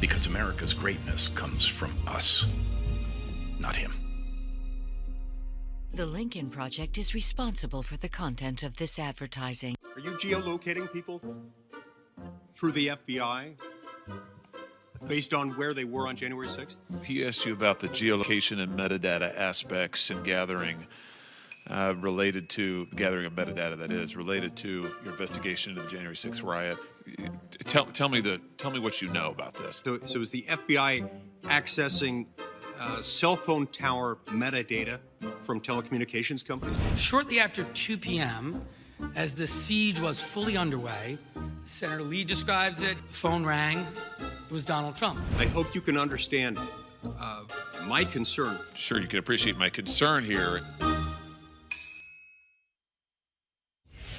Because America's greatness comes from us, not him. The Lincoln Project is responsible for the content of this advertising. Are you geolocating people through the FBI based on where they were on January 6th? He asked you about the geolocation and metadata aspects and gathering related to gathering of metadata, that is related to your investigation into the January 6th riot. Tell me what you know about this. So is the FBI accessing cell phone tower metadata from telecommunications companies? Shortly after 2 p.m., as the siege was fully underway, Senator Lee describes it, phone rang, it was Donald Trump. I hope you can understand my concern. Sure, you can appreciate my concern here.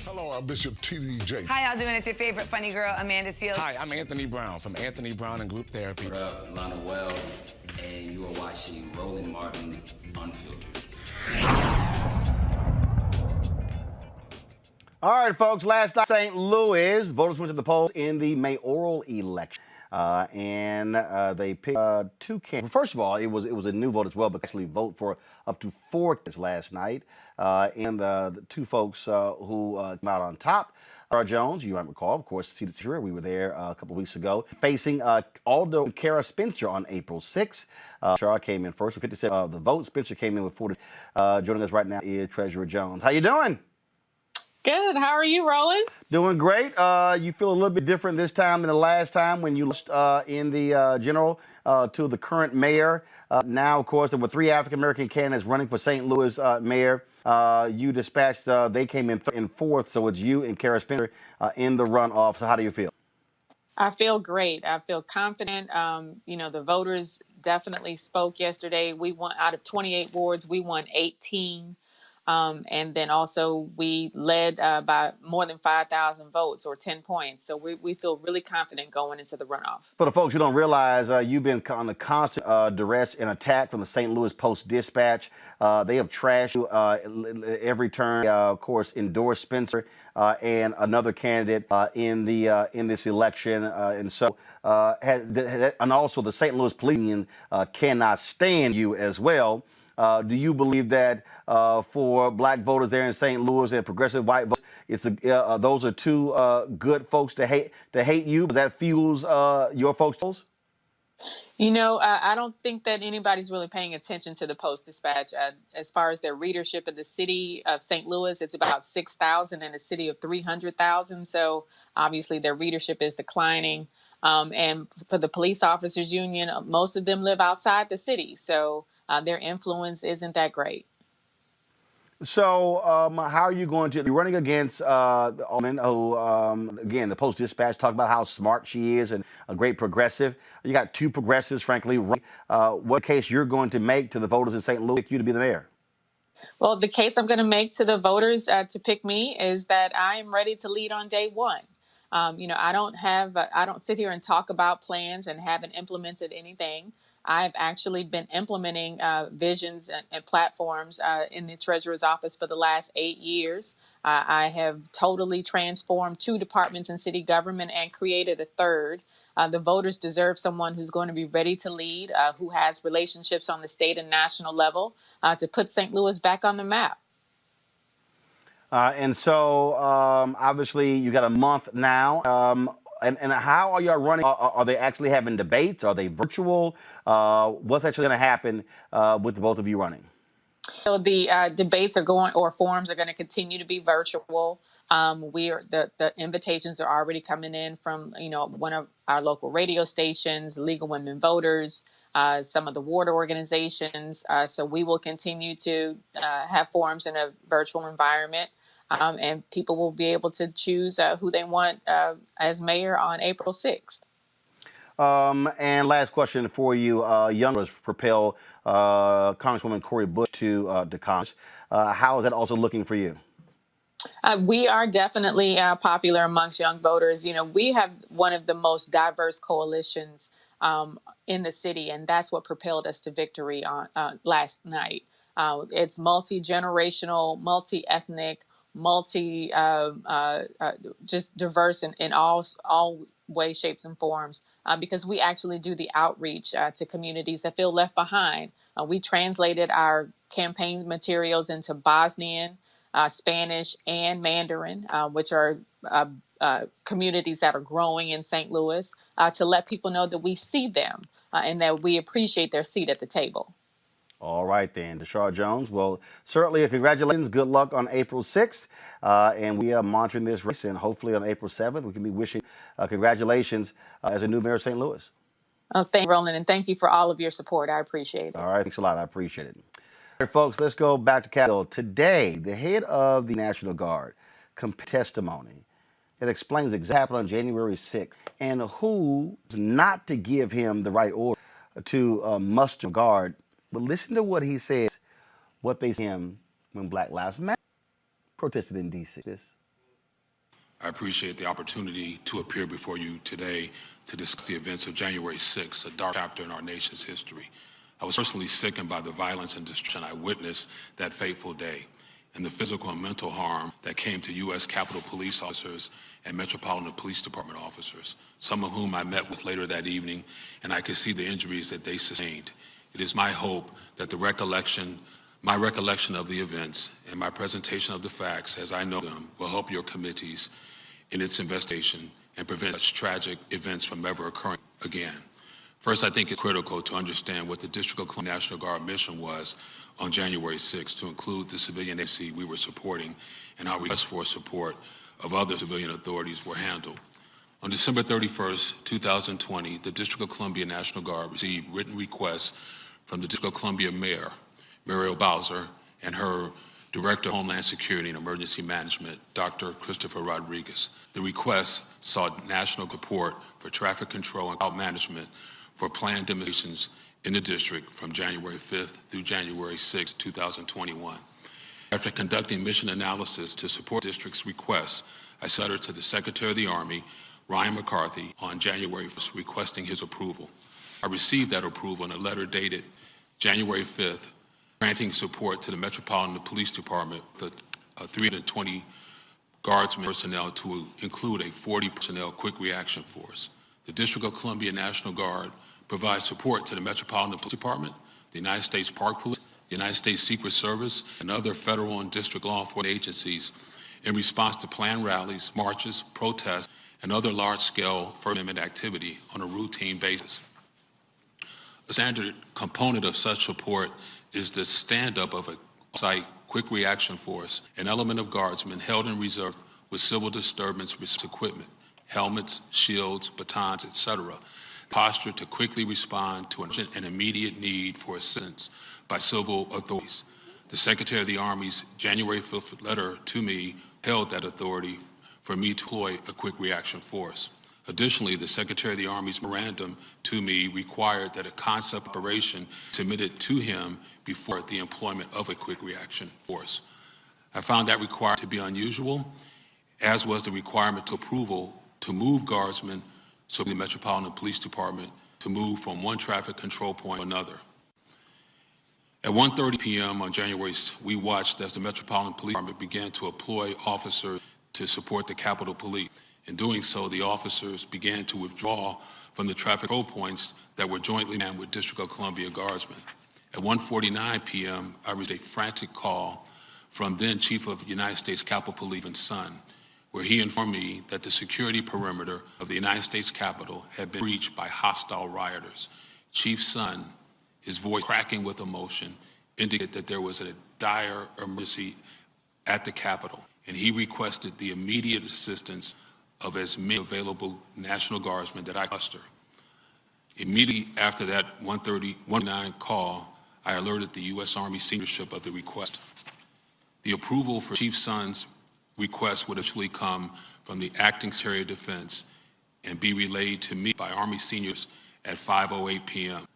Hello, I'm Bishop T.D.J. Hi, y'all doing? It's your favorite funny girl, Amanda Seals. Hi, I'm Anthony Brown from Anthony Brown and Group Therapy. What up, Lana Well, and you are watching Roland Martin Unfiltered. All right, folks, last night, St. Louis, voters went to the polls in the mayoral election. They picked two candidates. First of all, it was a new vote as well, but actually vote for up to 4 candidates last night. The two folks who came out on top, Shar Jones, you might recall, of course, seated we were there a couple of weeks ago, facing Aldo and Kara Spencer on April 6th. Shar came in first with 57 of the votes. Spencer came in with 40. Joining us right now is Treasurer Jones. How you doing? Good. How are you, Roland? Doing great. You feel a little bit different this time than the last time when you lost in the general to the current mayor. Now, of course, there were 3 African-American candidates running for St. Louis mayor. You dispatched, they came in fourth, so it's you and Kara Spencer in the runoff. So how do you feel? I feel great. I feel confident. The voters definitely spoke yesterday. We won out of 28 wards. We won 18. And then also we led by more than 5,000 votes or 10 points. So we feel really confident going into the runoff. For the folks who don't realize, you've been on the constant duress and attack from the St. Louis Post-Dispatch. They have trashed you every turn. Of course, endorsed Spencer and another candidate in this election. And also the St. Louis Police Union cannot stand you as well. Do you believe that for black voters there in St. Louis and progressive white voters, those are two good folks to hate you? That fuels your folks? I don't think that anybody's really paying attention to the Post-Dispatch. As far as their readership in the city of St. Louis, it's about 6,000 in a city of 300,000. So obviously their readership is declining. And for the police officers union, most of them live outside the city. So their influence isn't that great. So how are you going to be running against the woman who, again, the Post-Dispatch talked about how smart she is and a great progressive. You got 2 progressives, frankly. What case you're going to make to the voters in St. Louis for you to be the mayor? Well, the case I'm going to make to the voters to pick me is that I am ready to lead on day one. I don't sit here and talk about plans and haven't implemented anything. I've actually been implementing visions and platforms in the treasurer's office for the last 8 years. I have totally transformed 2 departments in city government and created a 3rd. The voters deserve someone who's going to be ready to lead, who has relationships on the state and national level to put St. Louis back on the map. Obviously, you got a month now. And how are y'all running? Are they actually having debates? Are they virtual? What's actually going to happen with the both of you running? So the debates forums are going to continue to be virtual. The invitations are already coming in from one of our local radio stations, League of Women Voters, some of the ward organizations. So we will continue to have forums in a virtual environment. And people will be able to choose who they want as mayor on April 6th. And last question for you. Young voters propel Congresswoman Cori Bush to Congress. How is that also looking for you? We are definitely popular amongst young voters. We have one of the most diverse coalitions in the city, and that's what propelled us to victory on last night. It's multi-generational, multi-ethnic, just diverse in all ways, shapes, and forms, because we actually do the outreach to communities that feel left behind. We translated our campaign materials into Bosnian, Spanish, and Mandarin, which are communities that are growing in St. Louis, to let people know that we see them and that we appreciate their seat at the table. All right, then. Shar Jones, well, certainly congratulations. Good luck on April 6th. And we are monitoring this race, and hopefully on April 7th, we can be wishing congratulations as a new mayor of St. Louis. Oh, thank you, Roland, and thank you for all of your support. I appreciate it. All right, thanks a lot. I appreciate it. All right, folks, let's go back to Capitol. Today, the head of the National Guard testimony. It explains exactly what happened on January 6th and who not to give him the right order to muster guard. But listen to what he says, what they said to him when Black Lives Matter protested in D.C. I appreciate the opportunity to appear before you today to discuss the events of January 6th, a dark chapter in our nation's history. I was personally sickened by the violence and destruction I witnessed that fateful day, and the physical and mental harm that came to U.S. Capitol Police officers and Metropolitan Police Department officers, some of whom I met with later that evening, and I could see the injuries that they sustained. It is my hope that my recollection of the events and my presentation of the facts as I know them will help your committees in its investigation and prevent such tragic events from ever occurring again. First, I think it's critical to understand what the District of Columbia National Guard mission was on January 6th, to include the civilian agency we were supporting, and our request for support of other civilian authorities were handled. On December 31st, 2020, the District of Columbia National Guard received written requests from the District of Columbia Mayor, Muriel Bowser, and her Director of Homeland Security and Emergency Management, Dr. Christopher Rodriguez. The request sought national support for traffic control and crowd management for planned demonstrations in the district from January 5th through January 6, 2021. After conducting mission analysis to support the district's request, I sent a letter to the Secretary of the Army, Ryan McCarthy, on January 1st requesting his approval. I received that approval in a letter dated January 5th, granting support to the Metropolitan Police Department for 320 Guardsmen personnel to include a 40 personnel quick reaction force. The District of Columbia National Guard provides support to the Metropolitan Police Department, the United States Park Police, the United States Secret Service, and other federal and district law enforcement agencies in response to planned rallies, marches, protests, and other large-scale First Amendment activity on a routine basis. A standard component of such support is the stand-up of a site quick reaction force, an element of guardsmen held in reserve with civil disturbance risk equipment, helmets, shields, batons, etc., posture to quickly respond to an immediate need for assistance by civil authorities. The Secretary of the Army's January 5th letter to me held that authority for me to deploy a quick reaction force. Additionally, the Secretary of the Army's memorandum to me required that a concept operation submitted to him before the employment of a quick reaction force. I found that required to be unusual, as was the requirement to approval to move guardsmen so the Metropolitan Police Department to move from one traffic control point to another. At 1:30 p.m. on January 6th, we watched as the Metropolitan Police Department began to deploy officers to support the Capitol Police. In doing so, the officers began to withdraw from the traffic control points that were jointly manned with District of Columbia Guardsmen. At 1:49 p.m., I received a frantic call from then Chief of United States Capitol Police and Son, where he informed me that the security perimeter of the United States Capitol had been breached by hostile rioters. Chief Son, his voice cracking with emotion, indicated that there was a dire emergency at the Capitol, and he requested the immediate assistance of as many available National Guardsmen that I muster. Immediately after that 1:39 call, I alerted the U.S. Army seniorship of the request. The approval for Chief Son's request would actually come from the Acting Secretary of Defense and be relayed to me by Army seniors at 5:08 p.m.,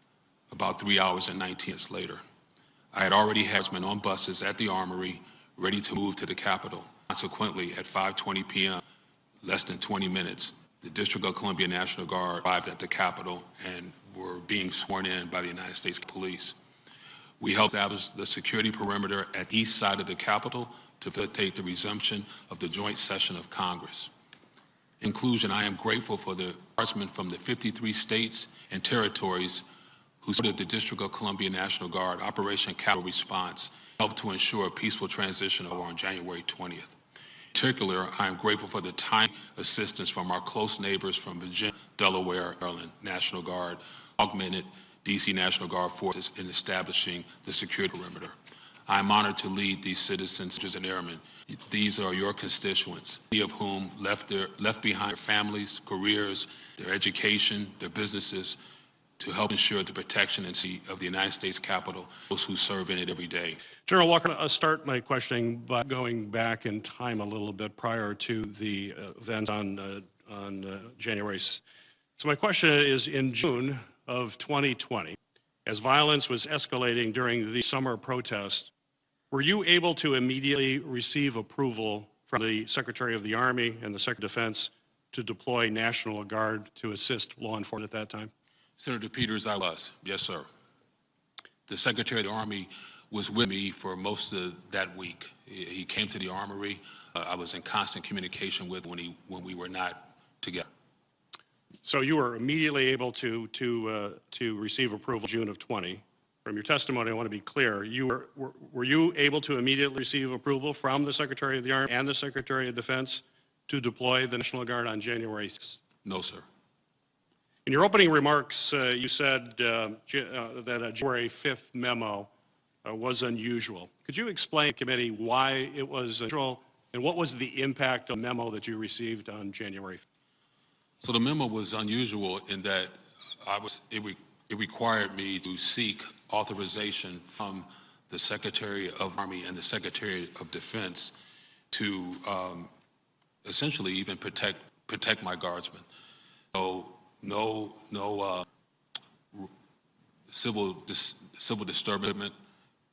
about 3 hours and 19 minutes later. I had already had guardsmen on buses at the Armory ready to move to the Capitol. Consequently, at 5:20 p.m., less than 20 minutes, the District of Columbia National Guard arrived at the Capitol and were being sworn in by the United States Police. We helped establish the security perimeter at the east side of the Capitol to facilitate the resumption of the joint session of Congress. In conclusion, I am grateful for the guardsmen from the 53 states and territories who supported the District of Columbia National Guard Operation Capitol Response, helped to ensure a peaceful transition on January 20th. In particular, I am grateful for the timely assistance from our close neighbors from Virginia, Delaware, Maryland National Guard, augmented D.C. National Guard forces in establishing the security perimeter. I am honored to lead these citizens and airmen. These are your constituents, many of whom left behind their families, careers, their education, their businesses, to help ensure the protection and safety of the United States Capitol, those who serve in it every day. General Walker, I'll start my questioning by going back in time a little bit prior to the events on January 6th. So my question is, in June of 2020, as violence was escalating during the summer protest, were you able to immediately receive approval from the Secretary of the Army and the Secretary of Defense to deploy National Guard to assist law enforcement at that time? Senator Peters, I was. Yes, sir. The Secretary of the Army was with me for most of that week. He came to the Armory. I was in constant communication with when we were not together. So you were immediately able to receive approval June of 20. From your testimony, I want to be clear. Were you able to immediately receive approval from the Secretary of the Army and the Secretary of Defense to deploy the National Guard on January 6th? No, sir. In your opening remarks, you said that a January 5th memo was unusual. Could you explain to the committee why it was unusual and what was the impact of the memo that you received on January 5th? So the memo was unusual in that it required me to seek authorization from the Secretary of Army and the Secretary of Defense to essentially even protect my guardsmen. So no civil disturbance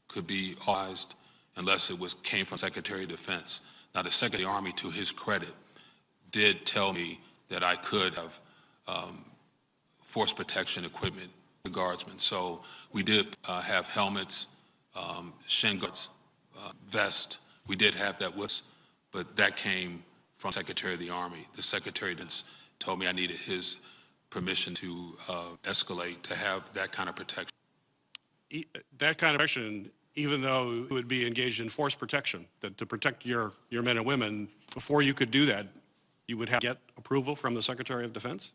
could be authorized unless it came from Secretary of Defense. Now, the Secretary of the Army, to his credit, did tell me that I could have force protection equipment with guardsmen. So we did have helmets, shin guards, vest. We did have that with us, but that came from Secretary of the Army. The Secretary told me I needed his permission to escalate to have that kind of protection. That kind of protection, even though it would be engaged in force protection, that to protect your men and women, before you could do that, you would have to get approval from the Secretary of Defense?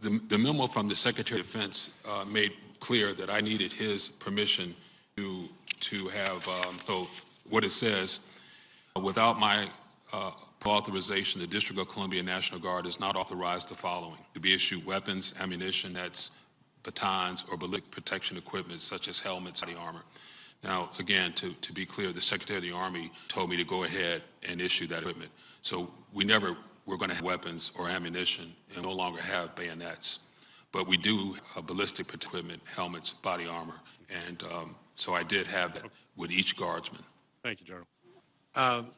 The memo from the Secretary of Defense made clear that I needed his permission to have, so what it says, without my authorization, the District of Columbia National Guard is not authorized the following: to be issued weapons, ammunition, that's batons, or ballistic protection equipment such as helmets, body armor. Now, again, to be clear, the Secretary of the Army told me to go ahead and issue that equipment. So we never were going to have weapons or ammunition and no longer have bayonets. But we do ballistic equipment, helmets, body armor. And so I did have that with each guardsman. Thank you, General.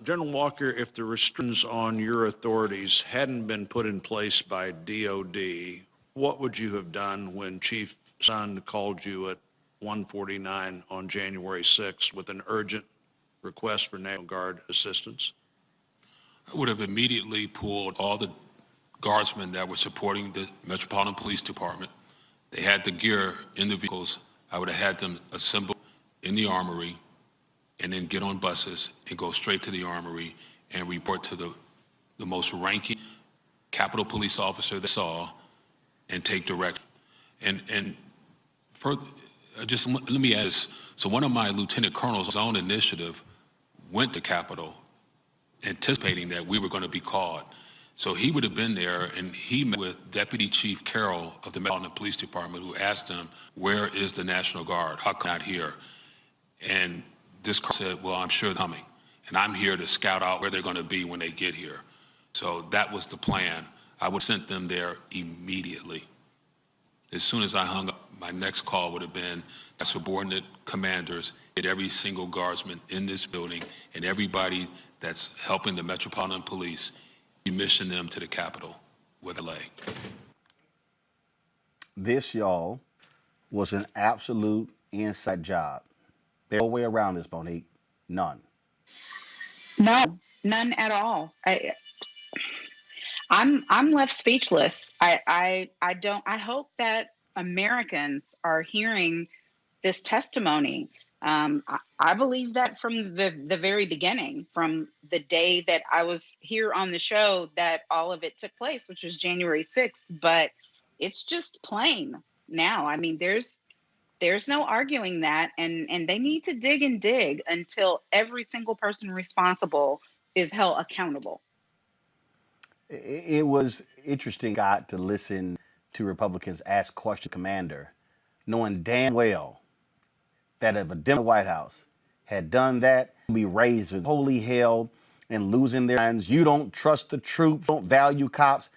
General Walker, if the restrictions on your authorities hadn't been put in place by DOD, what would you have done when Chief Sund called you at 1:49 on January 6th with an urgent request for National Guard assistance? I would have immediately pulled all the guardsmen that were supporting the Metropolitan Police Department. They had the gear in the vehicles. I would have had them assemble in the Armory and then get on buses and go straight to the Armory and report to the most ranking Capitol Police officer they saw and take direction. And further, just let me add this. So one of my lieutenant colonels, his own initiative, went to Capitol anticipating that we were going to be called. So he would have been there, and he met with Deputy Chief Carroll of the Metropolitan Police Department, who asked him, where is the National Guard? How come not here? And this colonel said, well, I'm sure they're coming, and I'm here to scout out where they're going to be when they get here. So that was the plan. I would have sent them there immediately. As soon as I hung up, my next call would have been subordinate commanders, get every single guardsman in this building and everybody that's helping the Metropolitan Police, mission them to the Capitol with LA. This, y'all, was an absolute inside job. There's no way around this, Monique. None. No, none at all. I'm left speechless. I hope that Americans are hearing this testimony. I believe that from the very beginning, from the day that I was here on the show, that all of it took place, which was January 6th. But it's just plain now. I mean, there's no arguing that, and they need to dig and dig until every single person responsible is held accountable. It was interesting, Scott, to listen to Republicans ask question commander, knowing damn well that if a Democrat White House had done that, be raised with holy hell and losing their minds. You don't trust the troops, don't value cops.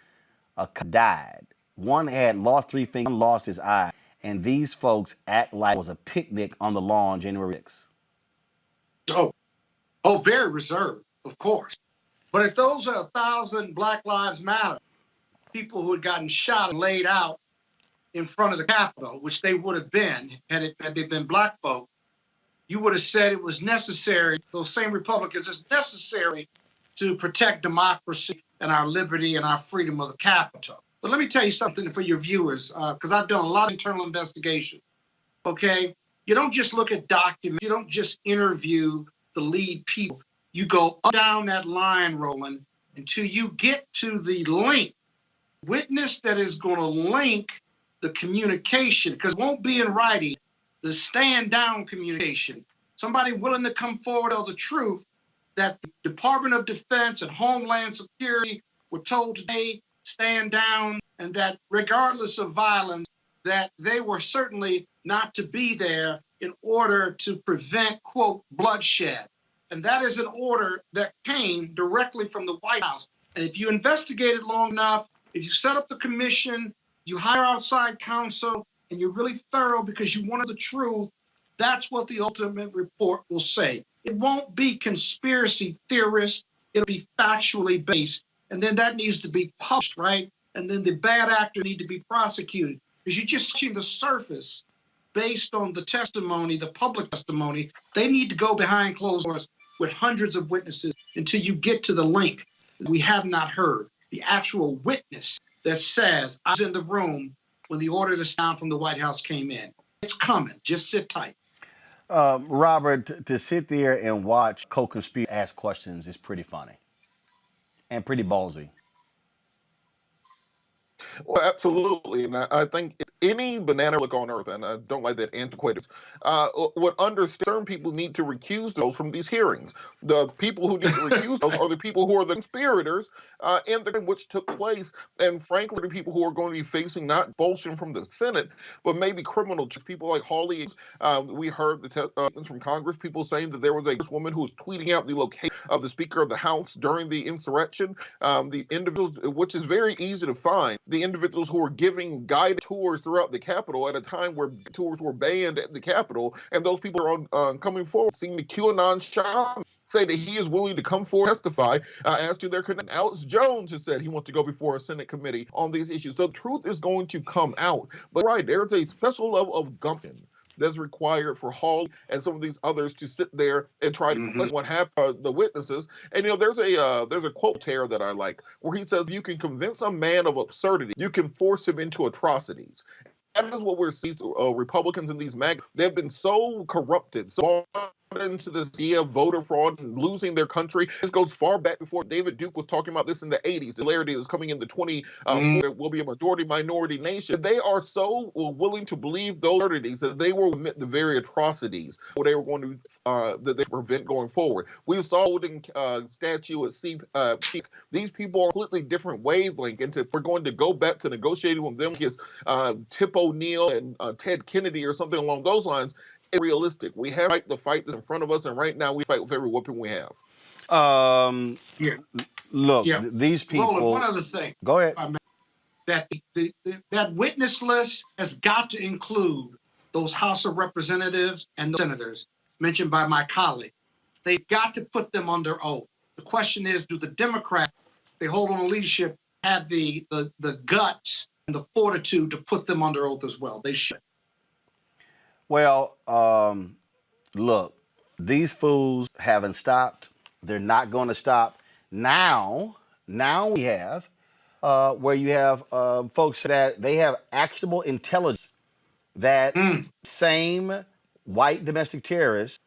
died. One had lost 3 fingers, one lost his eye. And these folks act like it was a picnic on the lawn January 6th. Oh, very reserved, of course. But if those are 1,000 Black Lives Matter, people who had gotten shot and laid out in front of the Capitol, which they would have been had they been black folk, you would have said it was necessary, those same Republicans, it's necessary to protect democracy and our liberty and our freedom of the Capitol. But let me tell you something for your viewers, because I've done a lot of internal investigation, okay? You don't just look at documents, you don't just interview the lead people. You go up down that line, Roland, until you get to the link, witness that is going to link the communication, because it won't be in writing, the stand down communication. Somebody willing to come forward of the truth that the Department of Defense and Homeland Security were told today, stand down, and that regardless of violence, that they were certainly not to be there in order to prevent, quote, bloodshed. And that is an order that came directly from the White House. And if you investigate it long enough, if you set up the commission, you hire outside counsel, and you're really thorough because you wanted the truth, that's what the ultimate report will say. It won't be conspiracy theorists. It'll be factually based. And then that needs to be published, right? And then the bad actor need to be prosecuted. Because you're just touching the surface based on the testimony, the public testimony. They need to go behind closed doors with hundreds of witnesses until you get to the link we have not heard. The actual witness that says, I was in the room when the order to sound from the White House came in. It's coming. Just sit tight. Robert, to sit there and watch co-conspirators ask questions is pretty funny and pretty ballsy. Well, absolutely. And I think any banana look on earth, and I don't like that antiquated, would understand certain people need to recuse those from these hearings. The people who need to recuse those are the people who are the conspirators in the which took place. And frankly, the people who are going to be facing not expulsion from the Senate, but maybe criminal people like Hawley. We heard the from Congress, people saying that there was a woman who was tweeting out the location of the Speaker of the House during the insurrection. The individuals, which is very easy to find, the individuals who were giving guided tours throughout the Capitol at a time where tours were banned at the Capitol, and those people are coming forward, seeing the QAnon shaman say that he is willing to come forward and testify as to their connection. Alex Jones has said he wants to go before a Senate committee on these issues. So the truth is going to come out. But right, there's a special level of gumption that's required for Hall and some of these others to sit there and try to question what happened, the witnesses. And there's a quote here that I like where he says, "You can convince a man of absurdity, you can force him into atrocities." That is what we're seeing. Republicans in these they've been so corrupted, so into this idea of voter fraud and losing their country. This goes far back before David Duke was talking about this in the 80s. The hilarity is coming in the 20, will be a majority-minority nation. They are so willing to believe those absurdities that they will admit the very atrocities they were going to that they prevent going forward. We saw holding statue at Peak. These people are completely different wavelength. And if we're going to go back to negotiating with them, his Tip O'Neill and Ted Kennedy or something along those lines, it's realistic. We have the fight that's in front of us, and right now we fight with every weapon we have. Look, these people. Roland, one other thing. Go ahead. That that witness list has got to include those House of Representatives and the senators mentioned by my colleague. They've got to put them under oath. The question is, do the Democrats, they hold on to leadership, have the guts and the fortitude to put them under oath as well? They should. Well, look, these fools haven't stopped. They're not going to stop. Now we have where you have folks that they have actionable intelligence that same white domestic terrorists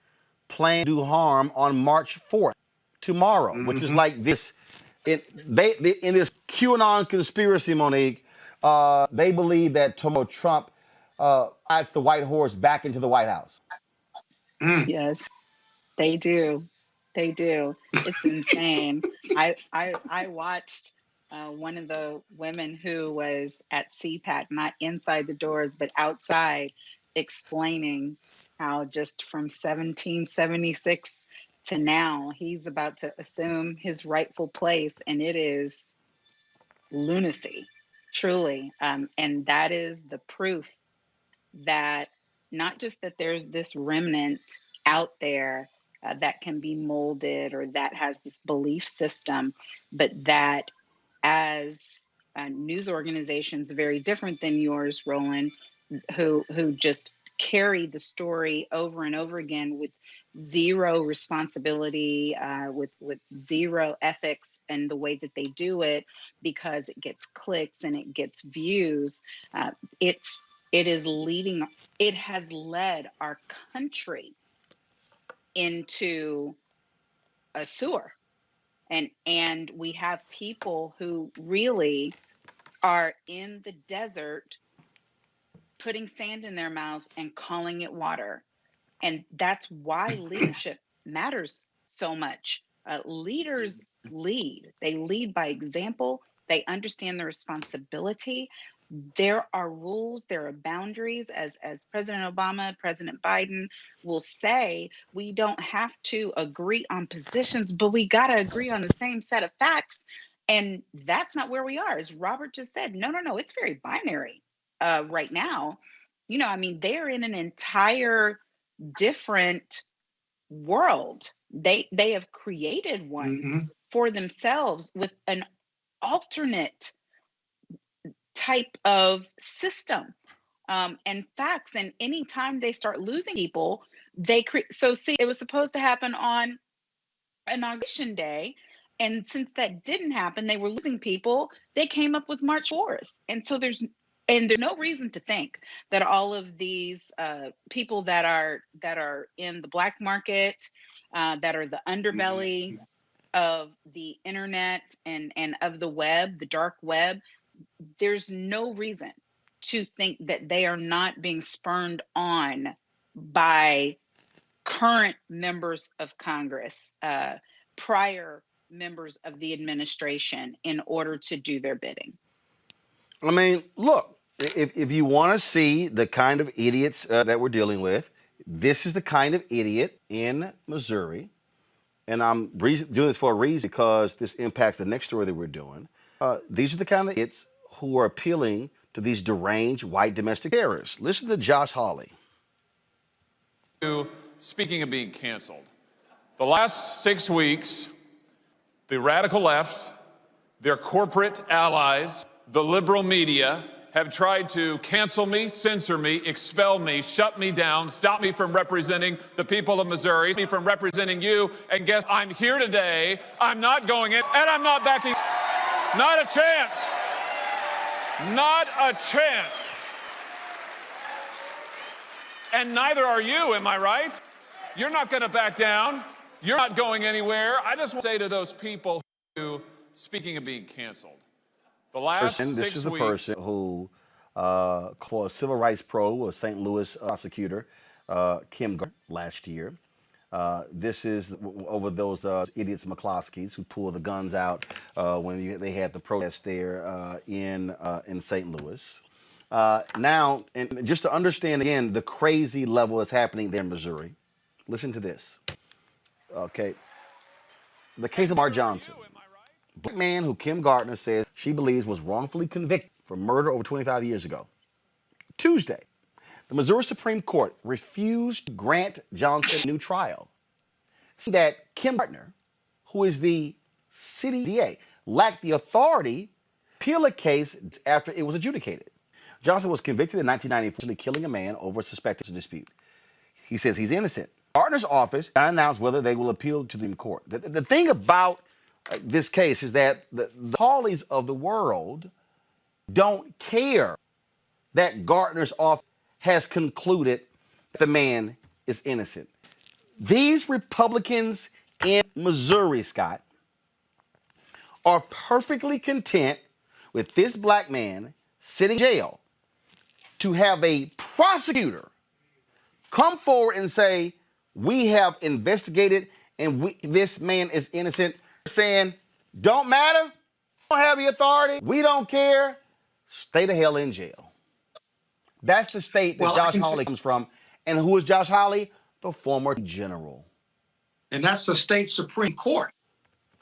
plan to do harm on March 4th, tomorrow, which is like this. In this QAnon conspiracy, Monique, they believe that Trump rides the white horse back into the White House. Yes, they do. They do. It's insane. I watched one of the women who was at CPAC, not inside the doors, but outside, explaining how just from 1776 to now, he's about to assume his rightful place, and it is lunacy. Truly. And that is the proof that not just that there's this remnant out there that can be molded or that has this belief system, but that as news organizations very different than yours, Roland, who just carry the story over and over again with zero responsibility, with zero ethics in the way that they do it, because it gets clicks and it gets views. It has led our country into a sewer. And we have people who really are in the desert putting sand in their mouth and calling it water. And that's why leadership matters so much. Leaders lead. They lead by example. They understand the responsibility. There are rules, there are boundaries. As President Obama, President Biden will say, we don't have to agree on positions, but we got to agree on the same set of facts. And that's not where we are. As Robert just said, no, it's very binary right now. They're in an entire different world. They have created one for themselves with an alternate type of system and facts. And anytime they start losing people, they create. So see, it was supposed to happen on Inauguration Day. And since that didn't happen, they were losing people. They came up with March 4th. And so there's no reason to think that all of these people that are in the black market, that are the underbelly of the internet and of the web, the dark web, there's no reason to think that they are not being spurned on by current members of Congress, prior members of the administration, in order to do their bidding. I mean, look, if you want to see the kind of idiots that we're dealing with, this is the kind of idiot in Missouri. And I'm doing this for a reason, because this impacts the next story that we're doing. These are the kind of idiots who are appealing to these deranged white domestic terrorists. Listen to Josh Hawley. Speaking of being canceled, the last 6 weeks, the radical left, their corporate allies, the liberal media have tried to cancel me, censor me, expel me, shut me down, stop me from representing the people of Missouri, me from representing you. And guess I'm here today. I'm not going in, and I'm not backing. Not a chance. Not a chance. And neither are you, am I right? You're not going to back down. You're not going anywhere. I just want to say to those people who, speaking of being canceled, the last 6 weeks. This is the person who, for a civil rights pro, a St. Louis prosecutor, Kim Gardner, last year. This is over those idiots McCloskeys who pulled the guns out when they had the protest there in St. Louis. Now, and just to understand again the crazy level that's happening there in Missouri, listen to this. Okay, the case of Mark Johnson, black man who Kim Gardner says she believes was wrongfully convicted for murder over 25 years ago. Tuesday, the Missouri Supreme Court refused to grant Johnson a new trial, saying that Kim Gardner, who is the city DA, lacked the authority to appeal a case after it was adjudicated. Johnson was convicted in 1994 for killing a man over a suspected dispute. He says he's innocent. Gardner's office announced whether they will appeal to the court. The thing about this case is that the Hawleys of the world don't care that Gardner's office has concluded that the man is innocent. These Republicans in Missouri, Scott, are perfectly content with this black man sitting in jail to have a prosecutor come forward and say, we have investigated and this man is innocent, saying, don't matter, don't have the authority, we don't care, stay the hell in jail. That's the state that Josh Hawley comes from. And who is Josh Hawley? The former general. And that's the state Supreme Court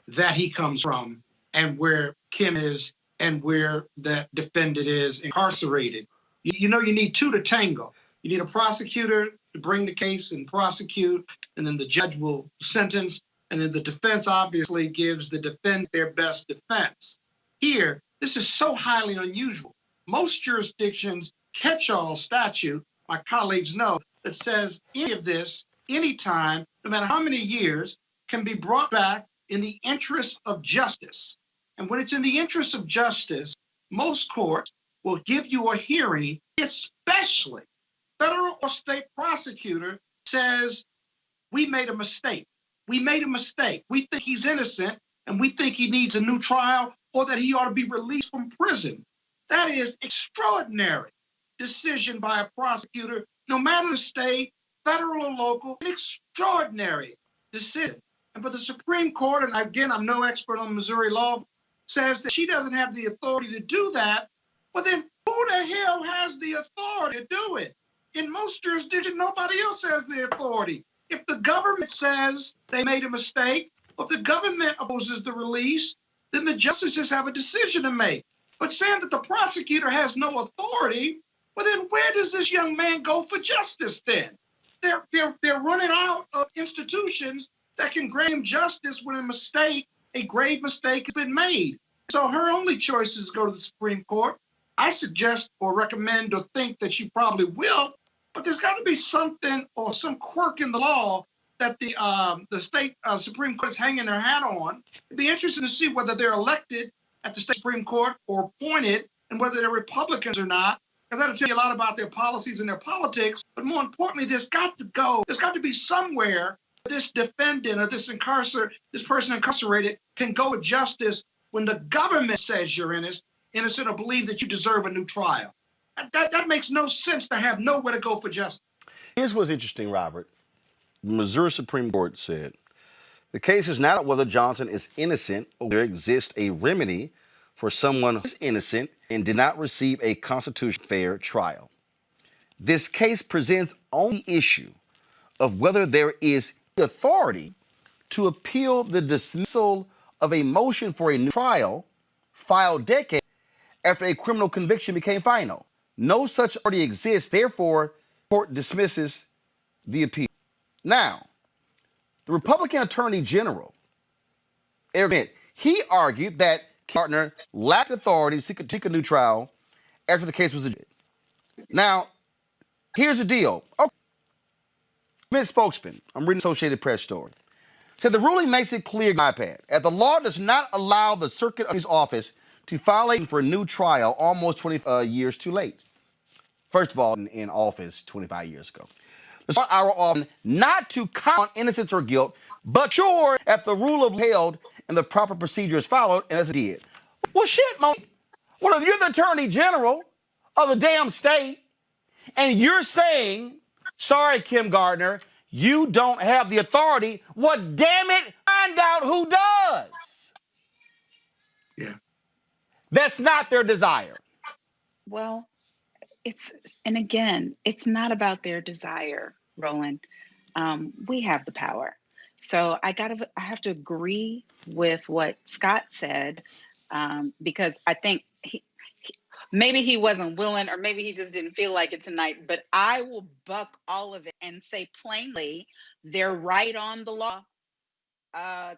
that he comes from, and where Kim is and where that defendant is incarcerated. You know, you need two to tango. You need a prosecutor to bring the case and prosecute, and then the judge will sentence, and then the defense obviously gives the defendant their best defense. Here, this is so highly unusual. Most jurisdictions catch-all statute, my colleagues know, that says any of this, anytime, no matter how many years, can be brought back in the interest of justice. And when it's in the interest of justice, most courts will give you a hearing, especially federal or state prosecutor says, we made a mistake. We made a mistake. We think he's innocent and we think he needs a new trial or that he ought to be released from prison. That is extraordinary decision by a prosecutor, no matter the state, federal or local, an extraordinary decision. And for the Supreme Court, and again, I'm no expert on Missouri law, says that she doesn't have the authority to do that, well then who the hell has the authority to do it? In most jurisdictions, nobody else has the authority. If the government says they made a mistake, or if the government opposes the release, then the justices have a decision to make. But saying that the prosecutor has no authority, well then where does this young man go for justice then? They're running out of institutions that can grant him justice when a grave mistake has been made. So her only choice is to go to the Supreme Court. I suggest or recommend or think that she probably will, but there's got to be something or some quirk in the law that the state Supreme Court is hanging their hat on. It'd be interesting to see whether they're elected at the state Supreme Court or appointed, and whether they're Republicans or not, because that'll tell you a lot about their policies and their politics. But more importantly, there's got to be somewhere this defendant or this person incarcerated can go with justice when the government says you're innocent or believes that you deserve a new trial. That makes no sense to have nowhere to go for justice. Here's what's interesting, Robert. The Missouri Supreme Court said, the case is not whether Johnson is innocent or there exists a remedy for someone who is innocent and did not receive a constitutionally fair trial. This case presents only the issue of whether there is authority to appeal the dismissal of a motion for a new trial filed decades after a criminal conviction became final. No such authority exists, therefore, the court dismisses the appeal. Now, the Republican Attorney General, he argued that Gardner lacked authority to seek a new trial after the case was admitted. Now, here's the deal. Okay. Smith spokesman, I'm reading Associated Press story, said the ruling makes it clear that the law does not allow the circuit attorney's office to file for a new trial almost 20 years too late. First of all, in office 25 years ago. Our often not to count on innocence or guilt, but sure that the rule of held and the proper procedure is followed, and as it did. Well, shit, Monique. Well, if you're the Attorney General of the damn state, and you're saying, sorry, Kim Gardner, you don't have the authority, well, damn it, find out who does. Yeah. That's not their desire. Well, it's not about their desire, Roland. We have the power. So I have to agree with what Scott said, because I think maybe he wasn't willing, or maybe he just didn't feel like it tonight, but I will buck all of it and say plainly, they're right on the law.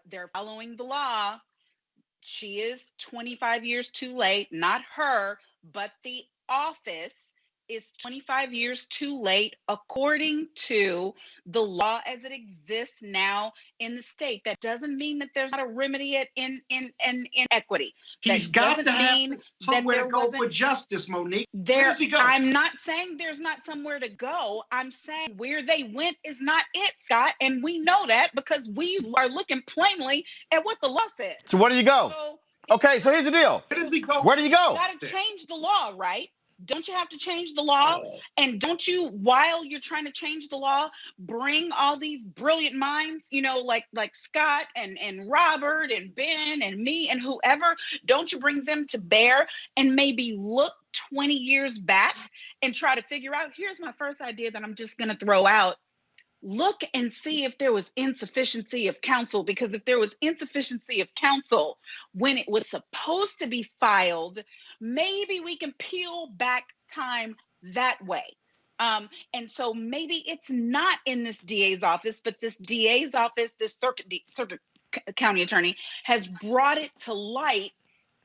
They're following the law. She is 25 years too late, not her, but the office is 25 years too late according to the law as it exists now in the state. That doesn't mean that there's not a remedy in equity. He's got to have somewhere to go for justice, Monique. Where does he go? I'm not saying there's not somewhere to go. I'm saying where they went is not it, Scott. And we know that because we are looking plainly at what the law says. So where do you go? Okay, so here's the deal. Where does he go? Where do you go? You got to change the law, right? Don't you have to change the law? And don't you, while you're trying to change the law, bring all these brilliant minds, like Scott and Robert and Ben and me and whoever, don't you bring them to bear and maybe look 20 years back and try to figure out, here's my first idea that I'm just going to throw out. look and see if there was insufficiency of counsel, because if there was insufficiency of counsel when it was supposed to be filed, maybe we can peel back time that way. And so maybe it's not in this DA's office, but this DA's office, this circuit county attorney has brought it to light,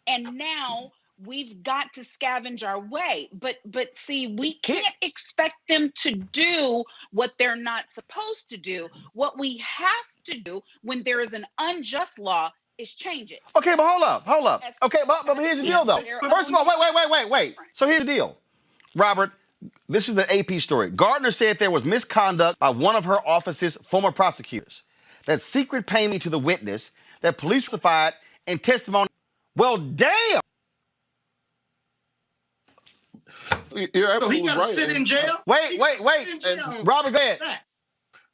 and now we've got to scavenge our way. But see, we can't expect them to do what they're not supposed to do. What we have to do when there is an unjust law is change it. Okay, but hold up. Okay, but here's the deal, though. First of all, wait. So here's the deal. Robert, this is the AP story. Gardner said there was misconduct by one of her office's former prosecutors. That secret payment to the witness that police certified in testimony. Well, damn. You're absolutely So he got to right. sit in jail? Wait. Robert, go ahead.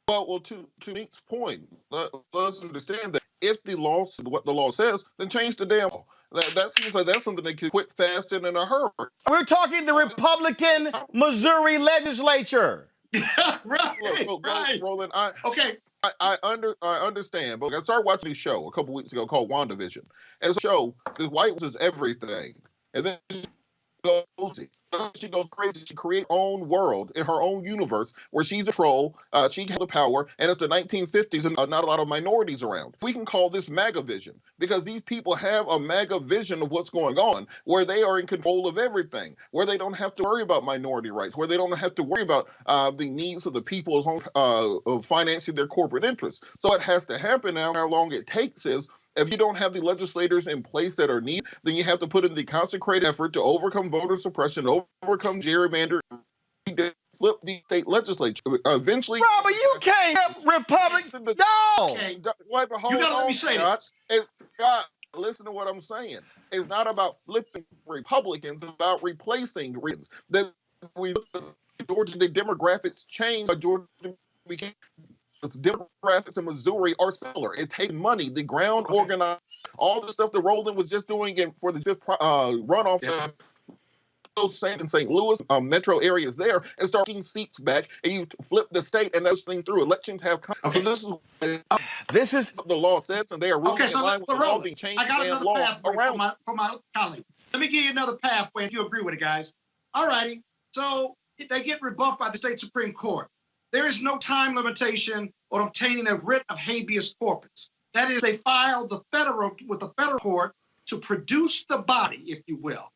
Well, to Nick's point, let's understand that if the law, what the law says, then change the damn law. That seems like that's something they could quit fast and in a hurry. We're talking the Republican Missouri legislature. Right. Roland, okay. I understand, but I started watching this show a couple weeks ago called WandaVision. And it's a show, the White House is everything. And then she goes crazy. She creates her own world in her own universe where she's a troll. She has the power, and it's the 1950s and not a lot of minorities around. We can call this MAGA vision because these people have a MAGA vision of what's going on, where they are in control of everything, where they don't have to worry about minority rights, where they don't have to worry about the needs of the people as of financing their corporate interests. So it has to happen now. How long it takes is, if you don't have the legislators in place that are needed, then you have to put in the consecrated effort to overcome voter suppression, overcome gerrymandering, flip the state legislature. Eventually, Robert, you can't help Republicans. No. Okay. You gotta let me say this. Scott, listen to what I'm saying. It's not about flipping Republicans, it's about replacing Republicans. That Georgia, the demographics changed. Georgia became. Demographics in Missouri are similar. It takes money, the ground organized, all the stuff that Roland was just doing for the fifth runoff. Those in St. Louis metro areas there, and start getting seats back, and you flip the state and those things through. Elections have come. Okay. So this is what the law says, and they are really in line with the law. I got another pathway for my colleague. Let me give you another pathway, and you agree with it, guys. All righty. So they get rebuffed by the state Supreme Court. There is no time limitation on obtaining a writ of habeas corpus. That is, they filed with the federal court to produce the body, if you will.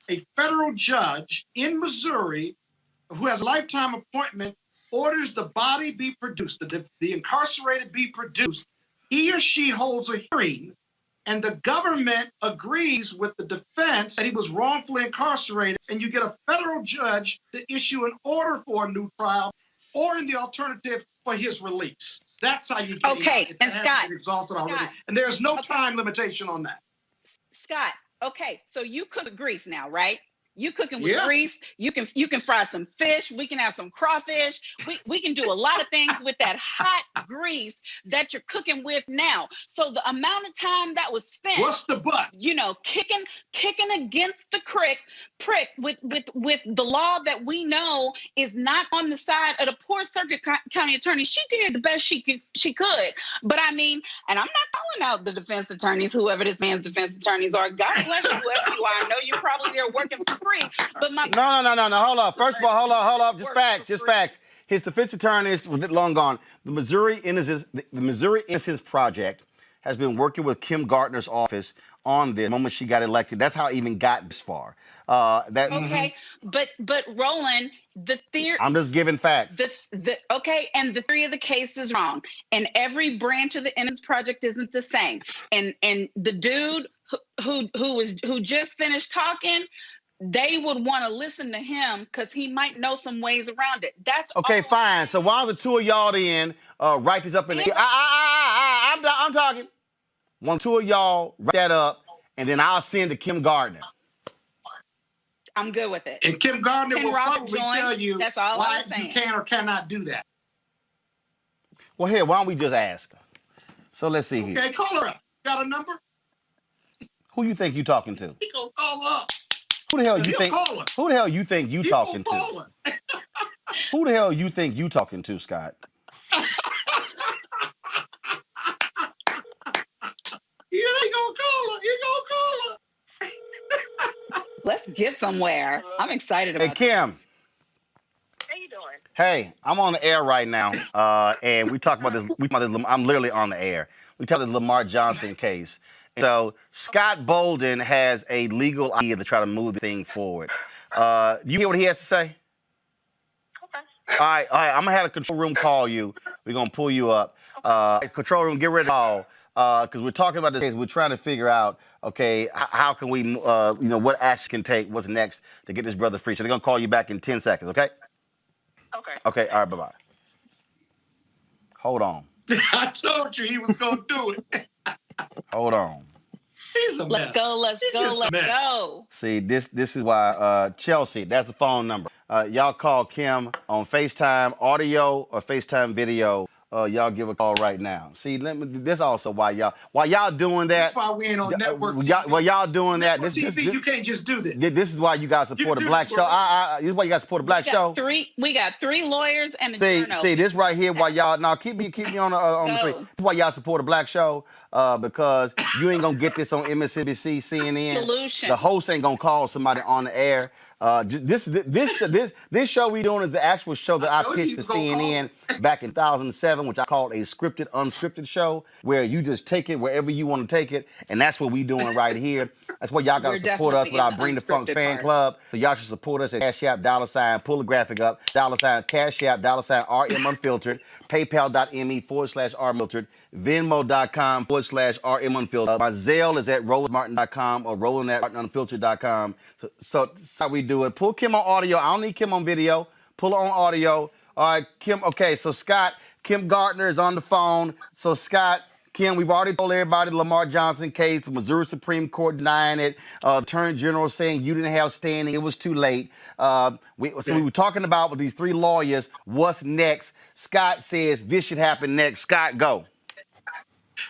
A federal judge in Missouri who has a lifetime appointment orders the body be produced, the incarcerated be produced. He or she holds a hearing, and the government agrees with the defense that he was wrongfully incarcerated, and you get a federal judge to issue an order for a new trial, or in the alternative for his release. That's how you get it. And Scott, exhausted already. And there's no time limitation on that. Scott, okay, so you cook with grease now, right? You cooking with grease. You can fry some fish. We can have some crawfish. We can do a lot of things with that hot grease that you're cooking with now. So the amount of time that was spent, what's the but? Kicking against the prick with the law that we know is not on the side of the poor circuit county attorney. She did the best she could. But I mean, and I'm not calling out the defense attorneys, whoever this man's defense attorneys are. God bless you, whoever you are. I know you're probably there working for free. But No. Hold up. First of all, hold up. Just facts. His defense attorney is long gone. The Missouri Innocence Project has been working with Kim Gardner's office on this the moment she got elected. That's how it even got this far. Okay, but Roland, the theory. I'm just giving facts. And the theory of the case is wrong, and every branch of the Innocence Project isn't the same. And the dude who just finished talking, they would want to listen to him because he might know some ways around it. That's okay. Fine. So while the two of y'all write this up in the I'm talking. One, two of y'all write that up, and then I'll send to Kim Gardner. I'm good with it. And Kim Gardner will probably tell you that's all why you can or cannot do that. Well, here, why don't we just ask her? So let's see here. Okay, call her up. Got a number? Who you think you talking to? He gonna call up. Who the hell you think? Who the hell you think you talking to? Who the hell you think you talking to, Scott? get somewhere. I'm excited about Hey, Kim. this. How you doing? Hey, I'm on the air right now, and we talk about this. I'm literally on the air. We talk about the Lamar Johnson case. So Scott Bolden has a legal idea to try to move the thing forward. You hear what he has to say? Okay. All right. I'm gonna have a control room call you. We're gonna pull you up. Control room, get rid of the call because we're talking about this case. We're trying to figure out, okay, how can we, what action can take, what's next to get this brother free. So they're gonna call you back in 10 seconds. Okay. Okay. Okay. All right. Bye bye. Hold on. I told you he was going to do it. Hold on. He's a mess. Let's go. See, this is why Chelsea, that's the phone number. Y'all call Kim on FaceTime audio or FaceTime video. Y'all give a call right now. See, this also why y'all doing that. That's why we ain't on network TV. While y'all doing that, Network TV, you can't just do this. This is why you guys support a black show. This is why you guys support a black show. We got three lawyers and a journal. See, this right here, why y'all now keep me on the three. This is why y'all support a black show, because you ain't gonna get this on MSNBC, CNN. Solution. The host ain't gonna call somebody on the air. This show we doing is the actual show that I pitched to CNN back in 2007, which I called a scripted, unscripted show, where you just take it wherever you want to take it, and that's what we doing right here. That's why y'all gotta support us with our Bring the Funk fan club. So y'all should support us at Cash App, $, pull the graphic up, $, Cash App, $, RM Unfiltered, PayPal.me/R Venmo.com/RM Unfiltered. My Zelle is at RolandMartin.com or Roland@MartinUnfiltered.com. So that's how we do it. Pull Kim on audio. I don't need Kim on video. Pull her on audio. All right, Kim. Okay, so Scott, Kim Gardner is on the phone. So Scott, Kim, we've already told everybody the Lamar Johnson case, the Missouri Supreme Court denying it, Attorney General saying you didn't have standing, it was too late. We were talking about with these three lawyers, what's next? Scott says this should happen next. Scott, go.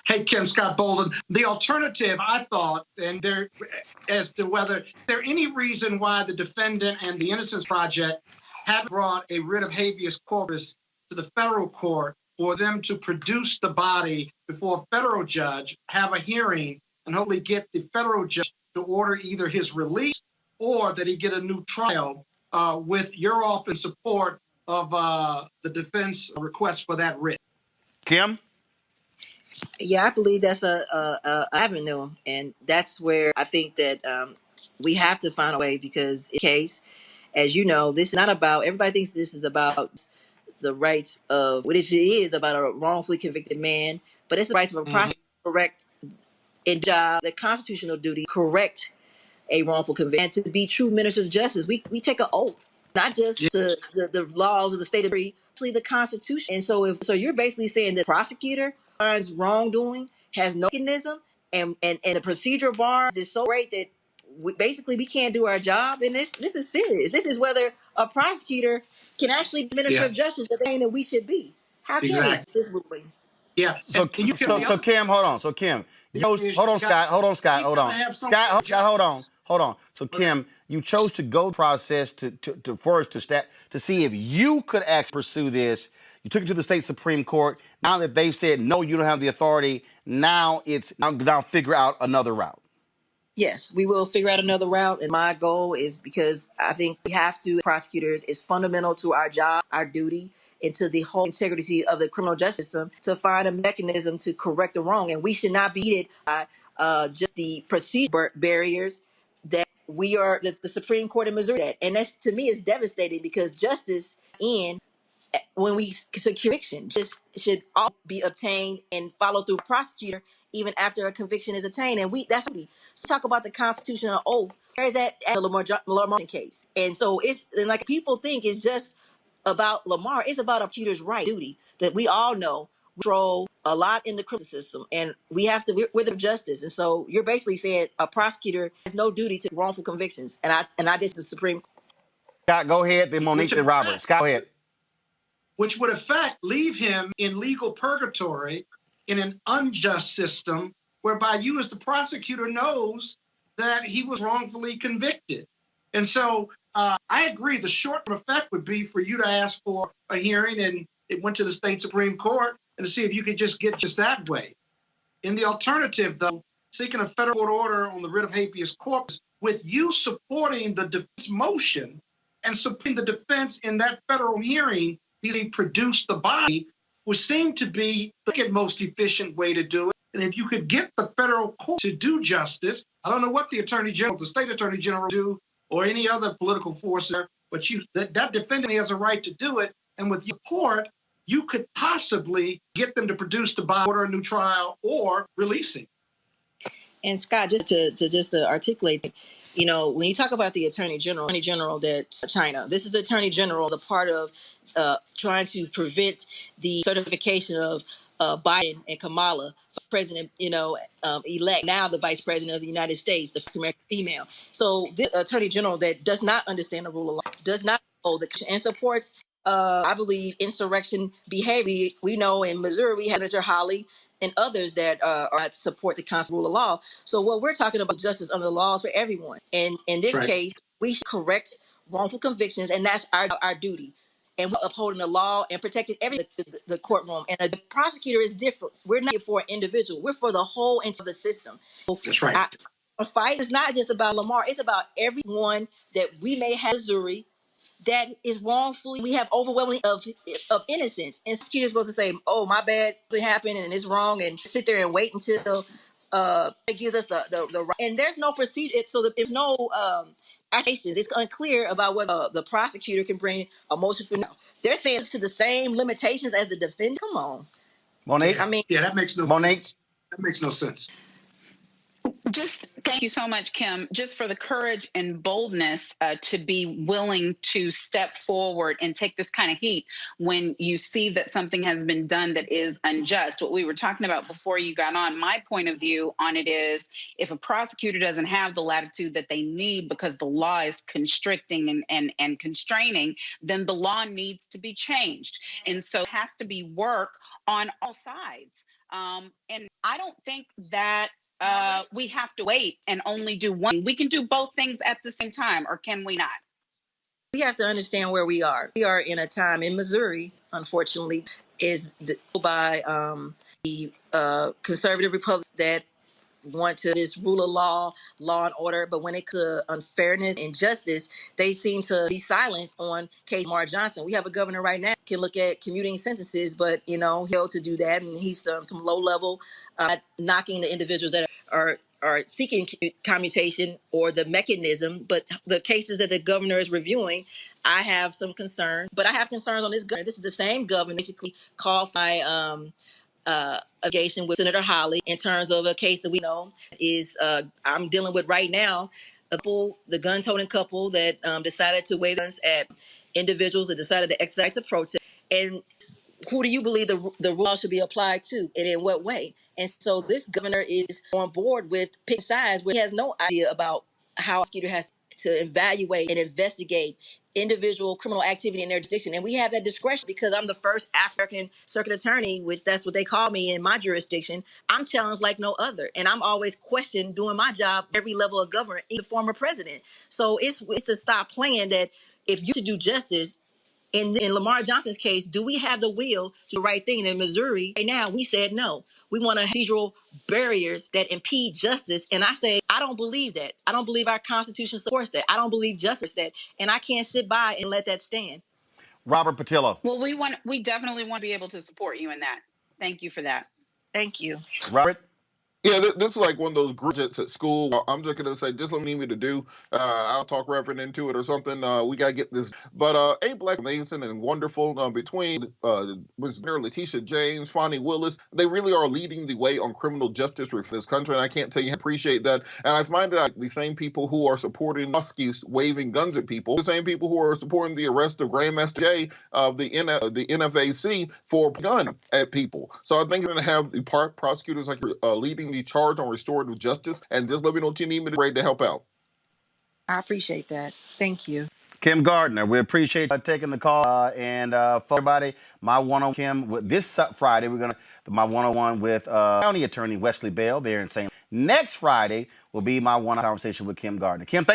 Hey, Kim, Scott Bolden. The alternative, I thought, and there, as to whether there any reason why the defendant and the Innocence Project haven't brought a writ of habeas corpus to the federal court for them to produce the body before a federal judge, have a hearing, and hopefully get the federal judge to order either his release or that he get a new trial with your office support of the defense request for that writ. Kim? Yeah, I believe that's a avenue, and that's where I think that we have to find a way, because in case, as you know, this is not about, everybody thinks this is about the rights of, what it is about a wrongfully convicted man, but it's the rights of a prosecutor to correct in job, the constitutional duty, correct a wrongful conviction, and to be true ministers of justice. We take an oath, not just to the laws of the state of free, actually the Constitution. And so you're basically saying that prosecutor finds wrongdoing, has no mechanism, and the procedural bars is so great that we can't do our job. And this is serious. This is whether a prosecutor can actually be minister of justice the thing that we should be. How can we this ruling? Yeah. So Kim, hold on. So Kim, hold on, Scott. Hold on. Scott, hold on. So Kim, you chose to go process to see if you could actually pursue this. You took it to the state Supreme Court. Now that they've said no, you don't have the authority. Now figure out another route. Yes, we will figure out another route. And my goal is, because I think we have to, prosecutors, is fundamental to our job, our duty, and to the whole integrity of the criminal justice system, to find a mechanism to correct the wrong. And we should not be it by just the procedure barriers that we are, the Supreme Court in Missouri. And that's, to me, is devastating, because justice when we secure conviction just should all be obtained and followed through prosecutor even after a conviction is attained. And that's what we talk about, the constitutional oath. Where is that at the Lamar Johnson case? And so like people think it's just about Lamar. It's about a prosecutor's right, duty, that we all know we control a lot in the criminal system, and we're the justice. And so you're basically saying a prosecutor has no duty to wrongful convictions. And I just the Supreme Court. Scott, go ahead. Then Monique and Robert. Scott, go ahead. Which would in fact leave him in legal purgatory in an unjust system, whereby you as the prosecutor knows that he was wrongfully convicted. And so I agree, the short-term effect would be for you to ask for a hearing, and it went to the state Supreme Court, and to see if you could just get just that way. In the alternative, though, seeking a federal court order on the writ of habeas corpus with you supporting the defense motion and supporting the defense in that federal hearing, he produced the body, would seem to be the second most efficient way to do it. And if you could get the federal court to do justice, I don't know what the attorney general, the state attorney general do, or any other political force there, but that defendant has a right to do it. And with your court, you could possibly get them to produce the body, order a new trial, or releasing. And Scott, just to articulate, when you talk about the attorney general that China, this is the attorney general as a part of trying to prevent the certification of Biden and Kamala, president, elect, now the vice president of the United States, the American female. So the attorney general that does not understand the rule of law, does not hold the and supports, I believe, insurrection behavior. We know in Missouri, we have Senator Hawley and others that support the constitutional rule of law. So what we're talking about, justice under the laws for everyone. And in this case, we should correct wrongful convictions, and that's our duty. And we're upholding the law and protecting the courtroom. And the prosecutor is different. We're not here for an individual. We're for the whole into the system. That's right. A fight is not just about Lamar. It's about everyone that we may have in Missouri that is wrongfully, we have overwhelming of innocence. And prosecutors supposed to say, "Oh, my bad, it happened and it's wrong," and sit there and wait until it gives us the right. And there's no procedure. So there's no accusations. It's unclear about whether the prosecutor can bring a motion for now. They're saying it's to the same limitations as the defendant. Come on, Monique. That makes no sense. That makes no sense. Just thank you so much, Kim, just for the courage and boldness to be willing to step forward and take this kind of heat when you see that something has been done that is unjust. What we were talking about before you got on, my point of view on it is if a prosecutor doesn't have the latitude that they need because the law is constricting and constraining, then the law needs to be changed. And so it has to be work on all sides. And I don't think that we have to wait and only do one. We can do both things at the same time, or can we not? We have to understand where we are. We are in a time in Missouri, unfortunately, is by the conservative Republicans that want to this rule of law and order, but when it comes to unfairness and justice, they seem to be silenced on case Lamar Johnson. We have a governor right now can look at commuting sentences, but he'll to do that, and he's some low level, knocking the individuals that are seeking commutation or the mechanism, but the cases that the governor is reviewing, I have some concern. But I have concerns on this governor. This is the same governor basically called for allegation with Senator Hawley in terms of a case that we know is I'm dealing with right now. The gun-toting couple that decided to wave guns at individuals that decided to exercise a protest. And who do you believe the law should be applied to, and in what way? And so this governor is on board with picking sides where he has no idea about how a prosecutor has to evaluate and investigate individual criminal activity in their jurisdiction. And we have that discretion because I'm the first African circuit attorney, which that's what they call me in my jurisdiction. I'm challenged like no other. And I'm always questioned doing my job every level of government, even former president. So it's to stop playing that if you to do justice, in Lamar Johnson's case, do we have the will to do the right thing? In Missouri, right now, we said no. We want procedural barriers that impede justice. And I say, I don't believe that. I don't believe our Constitution supports that. I don't believe justice that. And I can't sit by and let that stand. Robert Patillo. Well, we definitely want to be able to support you in that. Thank you for that. Thank you. Robert? Yeah, this is like one of those grudges at school. I'm just going to say, just what you need me to do. I'll talk Reverend into it or something. We got to get this. But A Black amazing and wonderful between Mayor Letitia James, Fonnie Willis. They really are leading the way on criminal justice reform in this country, and I can't tell you how I appreciate that. And I find that the same people who are supporting Muskies waving guns at people, the same people who are supporting the arrest of Grandmaster Jay of the NFAC for gun at people. So I think you're going to have the prosecutors like leading the charge on restorative justice, and just let me know what you need me to ready to help out. I appreciate that. Thank you. Kim Gardner, we appreciate taking the call. And for everybody, my one-on-one Kim, this Friday, we're going to my one-on-one with County Attorney Wesley Bell there in St. Next Friday will be my one-on-one conversation with Kim Gardner. Kim,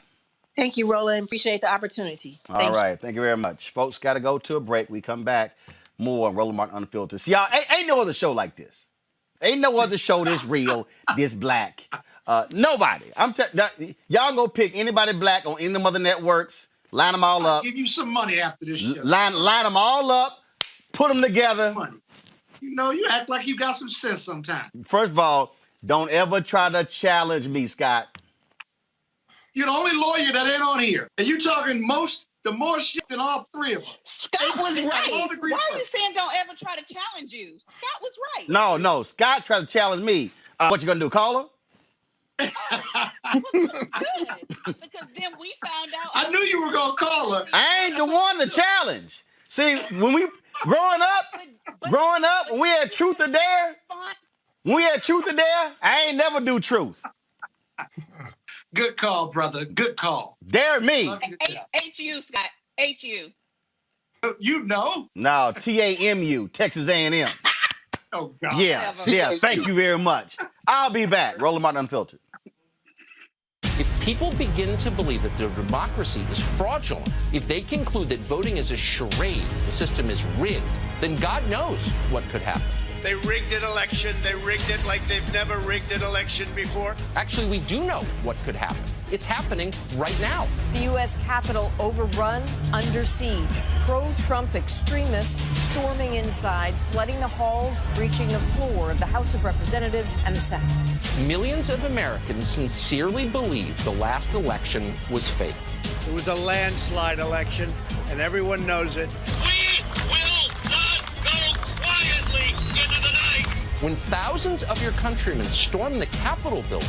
thank you, Roland. Appreciate the opportunity. All right. Thank you very much. Folks, got to go to a break. We come back more on Roland Martin Unfiltered. See, y'all, ain't no other show like this. Ain't no other show this real, this black. Nobody. Y'all go pick anybody black on any of the other networks, line them all I'll up. give you some money after this show. Line them all up, put them together. Money. You know, you act like you got some sense sometimes. First of all, don't ever try to challenge me, Scott. You're the only lawyer that ain't on here. And you talking the more shit than all three of them. Scott was right. Why are you saying don't ever try to challenge you? Scott was right. No. Scott tried to challenge me. What you gonna do, call her? Good. Because then we found out. I knew you were gonna call her. I ain't the one to challenge. See, when we growing up, when we had truth or dare, I ain't never do truth. Good call, brother. Good call. Dare me. H-U, Scott. H-U. You know? No, TAMU, Texas A&M. Oh, God. Yeah, thank you very much. I'll be back. Roland Martin Unfiltered. If people begin to believe that their democracy is fraudulent, if they conclude that voting is a charade, the system is rigged, then God knows what could happen. They rigged an election. They rigged it like they've never rigged an election before. Actually, we do know what could happen. It's happening right now. The U.S. Capitol overrun, under siege. Pro-Trump extremists storming inside, flooding the halls, breaching the floor of the House of Representatives and the Senate. Millions of Americans sincerely believe the last election was fake. It was a landslide election, and everyone knows it. We will not go quietly into the night. When thousands of your countrymen storm the Capitol building,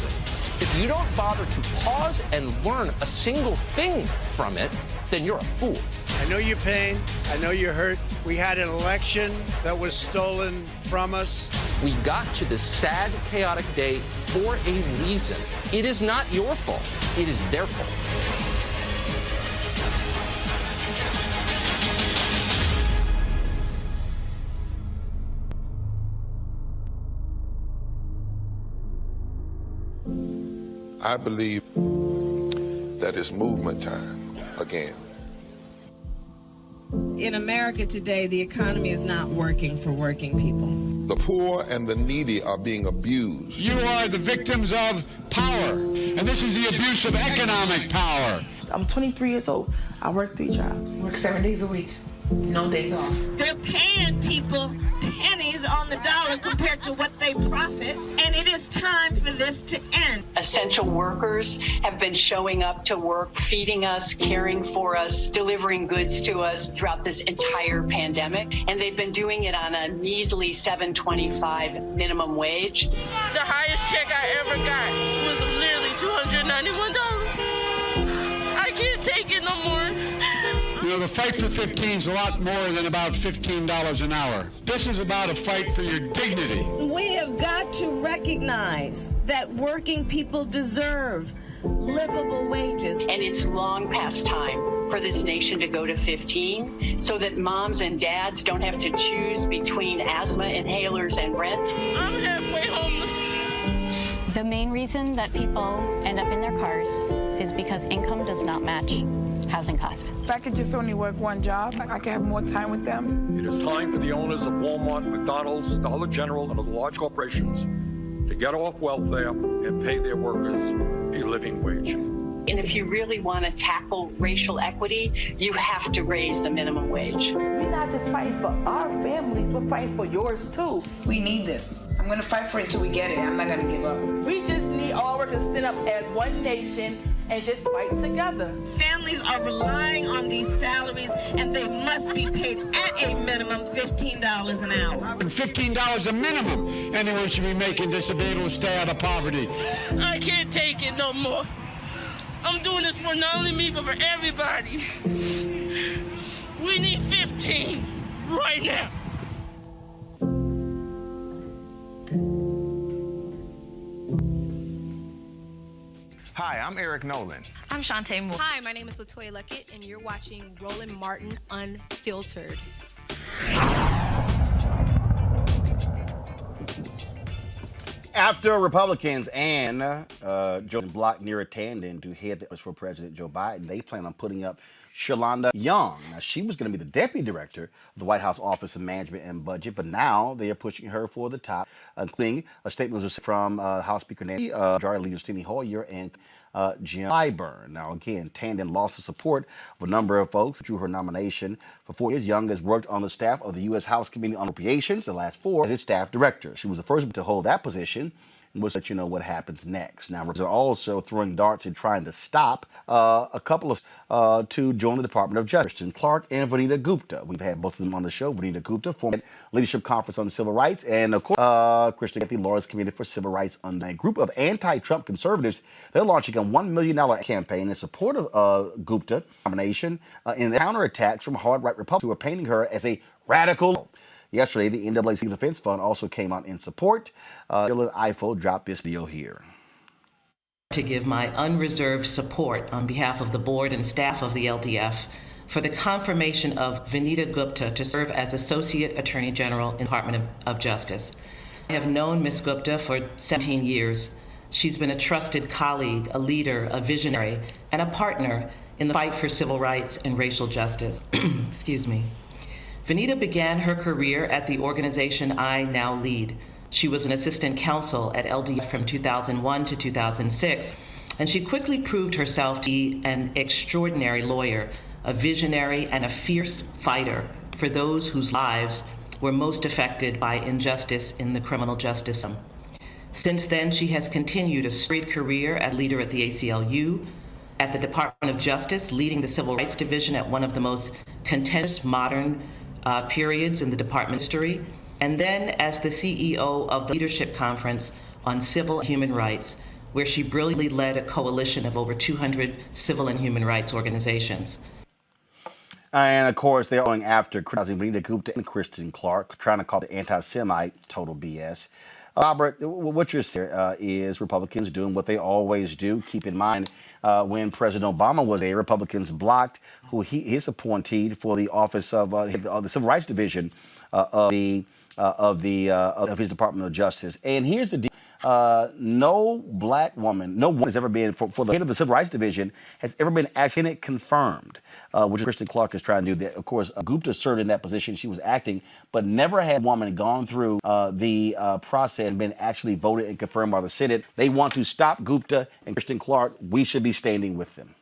if you don't bother to pause and learn a single thing from it, then you're a fool. I know your pain. I know you're hurt. We had an election that was stolen from us. We got to this sad, chaotic day for a reason. It is not your fault. It is their fault. I believe that it's movement time again. In America today, the economy is not working for working people. The poor and the needy are being abused. You are the victims of power, and this is the abuse of economic power. I'm 23 years old. I work 3 jobs. I work 7 days a week. No days off. They're paying people pennies on the dollar compared to what they profit, and it is time for this to end. Essential workers have been showing up to work, feeding us, caring for us, delivering goods to us throughout this entire pandemic, and they've been doing it on a measly $7.25 minimum wage. The highest check I ever got was literally $291. I can't take it no more. You know, the fight for 15 is a lot more than about $15 an hour. This is about a fight for your dignity. We have got to recognize that working people deserve livable wages. And it's long past time for this nation to go to 15 so that moms and dads don't have to choose between asthma inhalers and rent. I'm halfway homeless. The main reason that people end up in their cars is because income does not match housing cost. If I could just only work one job, I could have more time with them. It is time for the owners of Walmart, McDonald's, Dollar General, and other large corporations to get off welfare and pay their workers a living wage. And if you really want to tackle racial equity, you have to raise the minimum wage. We're not just fighting for our families, we're fighting for yours too. We need this. I'm going to fight for it till we get it. I'm not going to give up. We just need all workers to stand up as one nation and just fight together. Families are relying on these salaries, and they must be paid at a minimum $15 an hour. $15 a minimum. Anyone should be making this to be able to stay out of poverty. I can't take it no more. I'm doing this for not only me, but for everybody. We need 15 right now. Hi, I'm Eric Nolan. I'm Shantae Moore. Hi, my name is LaToya Luckett, and you're watching Roland Martin Unfiltered. After Republicans and Joe blocked Neera Tanden to head the for President Joe Biden, they plan on putting up Shalonda Young. Now, she was going to be the deputy director of the White House Office of Management and Budget, but now they are pushing her for the top, including a statement from House Speaker Nancy, Majority Leader Steny Hoyer, and Jim Clyburn. Now, again, Tandon lost the support of a number of folks through her nomination. For 4 years, Young has worked on the staff of the U.S. House Committee on Appropriations, the last 4, as its staff director. She was the first to hold that position. And we'll let you know what happens next. Now, they're also throwing darts and trying to stop a couple of to join the Department of Justice, Kristen Clark and Vanita Gupta. We've had both of them on the show. Vanita Gupta, former Leadership Conference on Civil Rights, and of course, Kristen at the Lawyers Committee for Civil Rights. Under a group of anti-Trump conservatives, they're launching a $1 million campaign in support of Gupta nomination in counterattacks from hard-right Republicans who are painting her as a radical. Yesterday, the NAACP Defense Fund also came out in support. Dylan Eiffel dropped this video here. To give my unreserved support on behalf of the board and staff of the LDF for the confirmation of Vanita Gupta to serve as Associate Attorney General in the Department of Justice. I have known Ms. Gupta for 17 years. She's been a trusted colleague, a leader, a visionary, and a partner in the fight for civil rights and racial justice. Excuse me. Vanita began her career at the organization I now lead. She was an assistant counsel at LDF from 2001 to 2006, and she quickly proved herself to be an extraordinary lawyer, a visionary, and a fierce fighter for those whose lives were most affected by injustice in the criminal justice system. Since then, she has continued a storied career as leader at the ACLU, at the Department of Justice, leading the Civil Rights Division at one of the most contentious modern periods in the department's history, and then as the CEO of the Leadership Conference on Civil and Human Rights, where she brilliantly led a coalition of over 200 civil and human rights organizations. And of course, they're going after criticizing Vanita Gupta and Kristen Clark, trying to call the anti-Semite total BS. Robert, what you're saying is Republicans doing what they always do. Keep in mind, when President Obama was there, Republicans blocked his appointee for the office of the Civil Rights Division of his Department of Justice. And here's the deal. No black woman, no one has ever been, for the head of the Civil Rights Division, has ever been actually confirmed, which Kristen Clark is trying to do. Of course, Gupta served in that position. She was acting, but never had a woman gone through the process and been actually voted and confirmed by the Senate. They want to stop Gupta and Kristen Clark. We should be standing with them.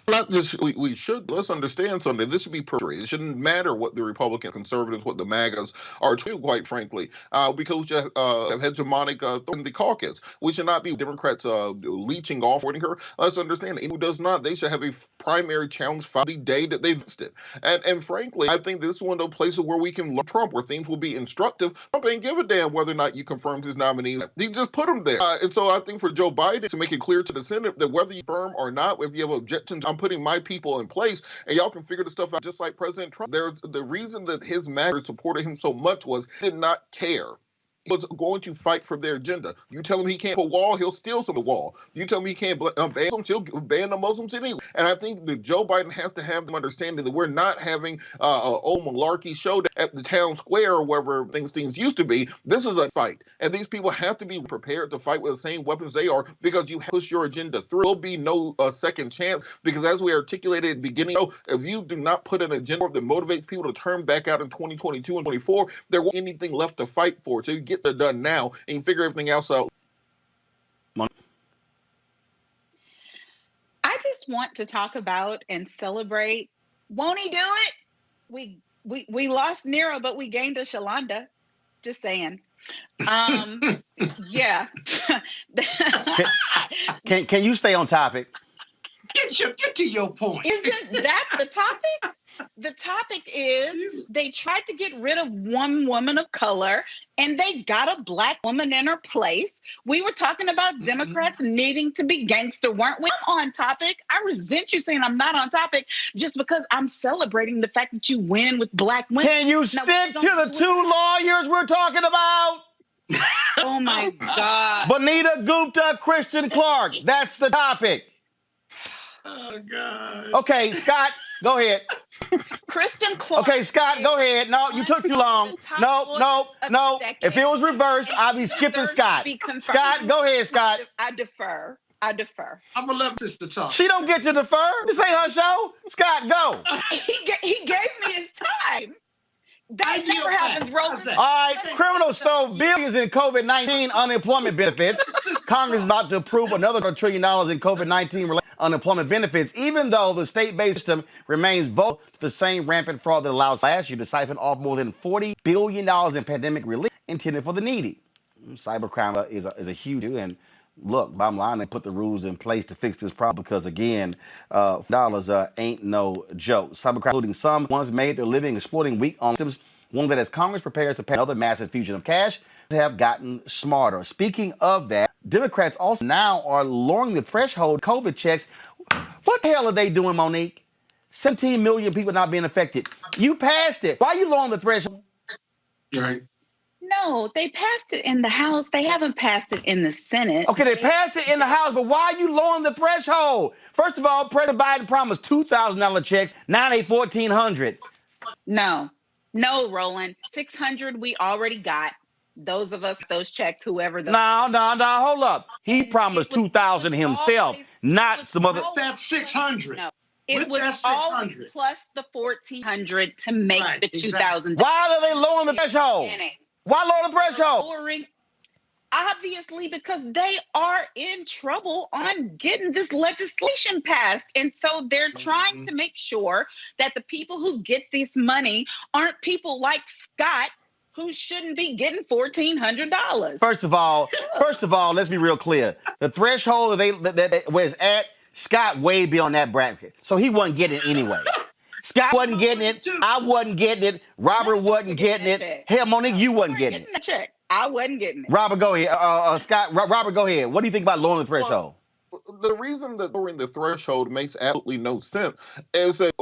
Not just let's understand something. This should be perjury. It shouldn't matter what the Republican conservatives, what the MAGAs are too, quite frankly, because you have hegemonic in the caucus. We should not be Democrats leeching off her. Let's understand, who does not, they should have a primary challenge for the day that they missed it. And frankly, I think this is one of those places where we can learn Trump, where things will be instructive. Trump ain't give a damn whether or not you confirmed his nominees. He just put them there. And so I think for Joe Biden to make it clear to the Senate that whether you confirm or not, if you have objections, I'm putting my people in place, and y'all can figure the stuff out just like President Trump. The reason that his MAGA supported him so much was he did not care. He was going to fight for their agenda. You tell him he can't put a wall, he'll steal some of the wall. You tell him he can't ban Muslims, he'll ban the Muslims anyway. And I think that Joe Biden has to have them understanding that we're not having an old malarkey show at the town square or wherever things used to be. This is a fight. And these people have to be prepared to fight with the same weapons they are, because you push your agenda through. There'll be no second chance, because as we articulated at the beginning, if you do not put an agenda that motivates people to turn back out in 2022 and 2024, there won't be anything left to fight for. So you get that done now and you figure everything else out. I just want to talk about and celebrate. Won't he do it? We lost Nero, but we gained a Shalonda. Just saying. Yeah. Can you stay on topic? Get to your point. Isn't that the topic? The topic is they tried to get rid of one woman of color and they got a black woman in her place. We were talking about Democrats needing to be gangster, weren't we? I'm on topic. I resent you saying I'm not on topic just because I'm celebrating the fact that you win with black women. Can you stick to the two lawyers we're talking about? Oh my God. Vanita Gupta, Kristen Clark. That's the topic. Oh, God. Okay, Scott, go ahead. Kristen Clark. Okay, Scott, go ahead. No, you took too long. No. If it was reversed, I'd be skipping Scott. Scott, go ahead, Scott. I defer. I defer. I'm gonna let sister talk. She don't get to defer. This ain't her show. Scott, go. He gave me his time. That never happens, Roland. All right, criminals stole billions in COVID-19 unemployment benefits. Congress is about to approve another $1 trillion in COVID-19 unemployment benefits, even though the state-based system remains vulnerable to the same rampant fraud that allowed last year to siphon off more than $40 billion in pandemic relief intended for the needy. Cybercrime is a huge issue, and look, bottom line, they put the rules in place to fix this problem because, again, dollars ain't no joke. Cybercrime, including some ones made their living exploiting weak victims, one that as Congress prepares to pay another massive fusion of cash, have gotten smarter. Speaking of that, Democrats also now are lowering the threshold COVID checks. What the hell are they doing, Monique? 17 million people not being affected. You passed it. Why are you lowering the threshold? Right. No, they passed it in the House. They haven't passed it in the Senate. Okay, they passed it in the House, but why are you lowering the threshold? First of all, President Biden promised $2,000 checks. Now they $1,400. No, Roland. 600 we already got. Those of us, those checks, whoever. No, hold up. He promised 2,000 himself, not some other. That's 600. No. It was all plus the 1,400 to make the 2,000. Why are they lowering the threshold? Why lower the threshold? Obviously, because they are in trouble on getting this legislation passed. And so they're trying to make sure that the people who get this money aren't people like Scott, who shouldn't be getting $1,400. First of all, let's be real clear. The threshold that where it's at, Scott way beyond that bracket. So he wasn't getting it anyway. Scott wasn't getting it. I wasn't getting it. Robert wasn't getting it. Hell, Monique, you wasn't getting it. Check. I wasn't getting it. Robert, go ahead. Robert, go ahead. What do you think about lowering the threshold? The reason that lowering the threshold makes absolutely no sense is that,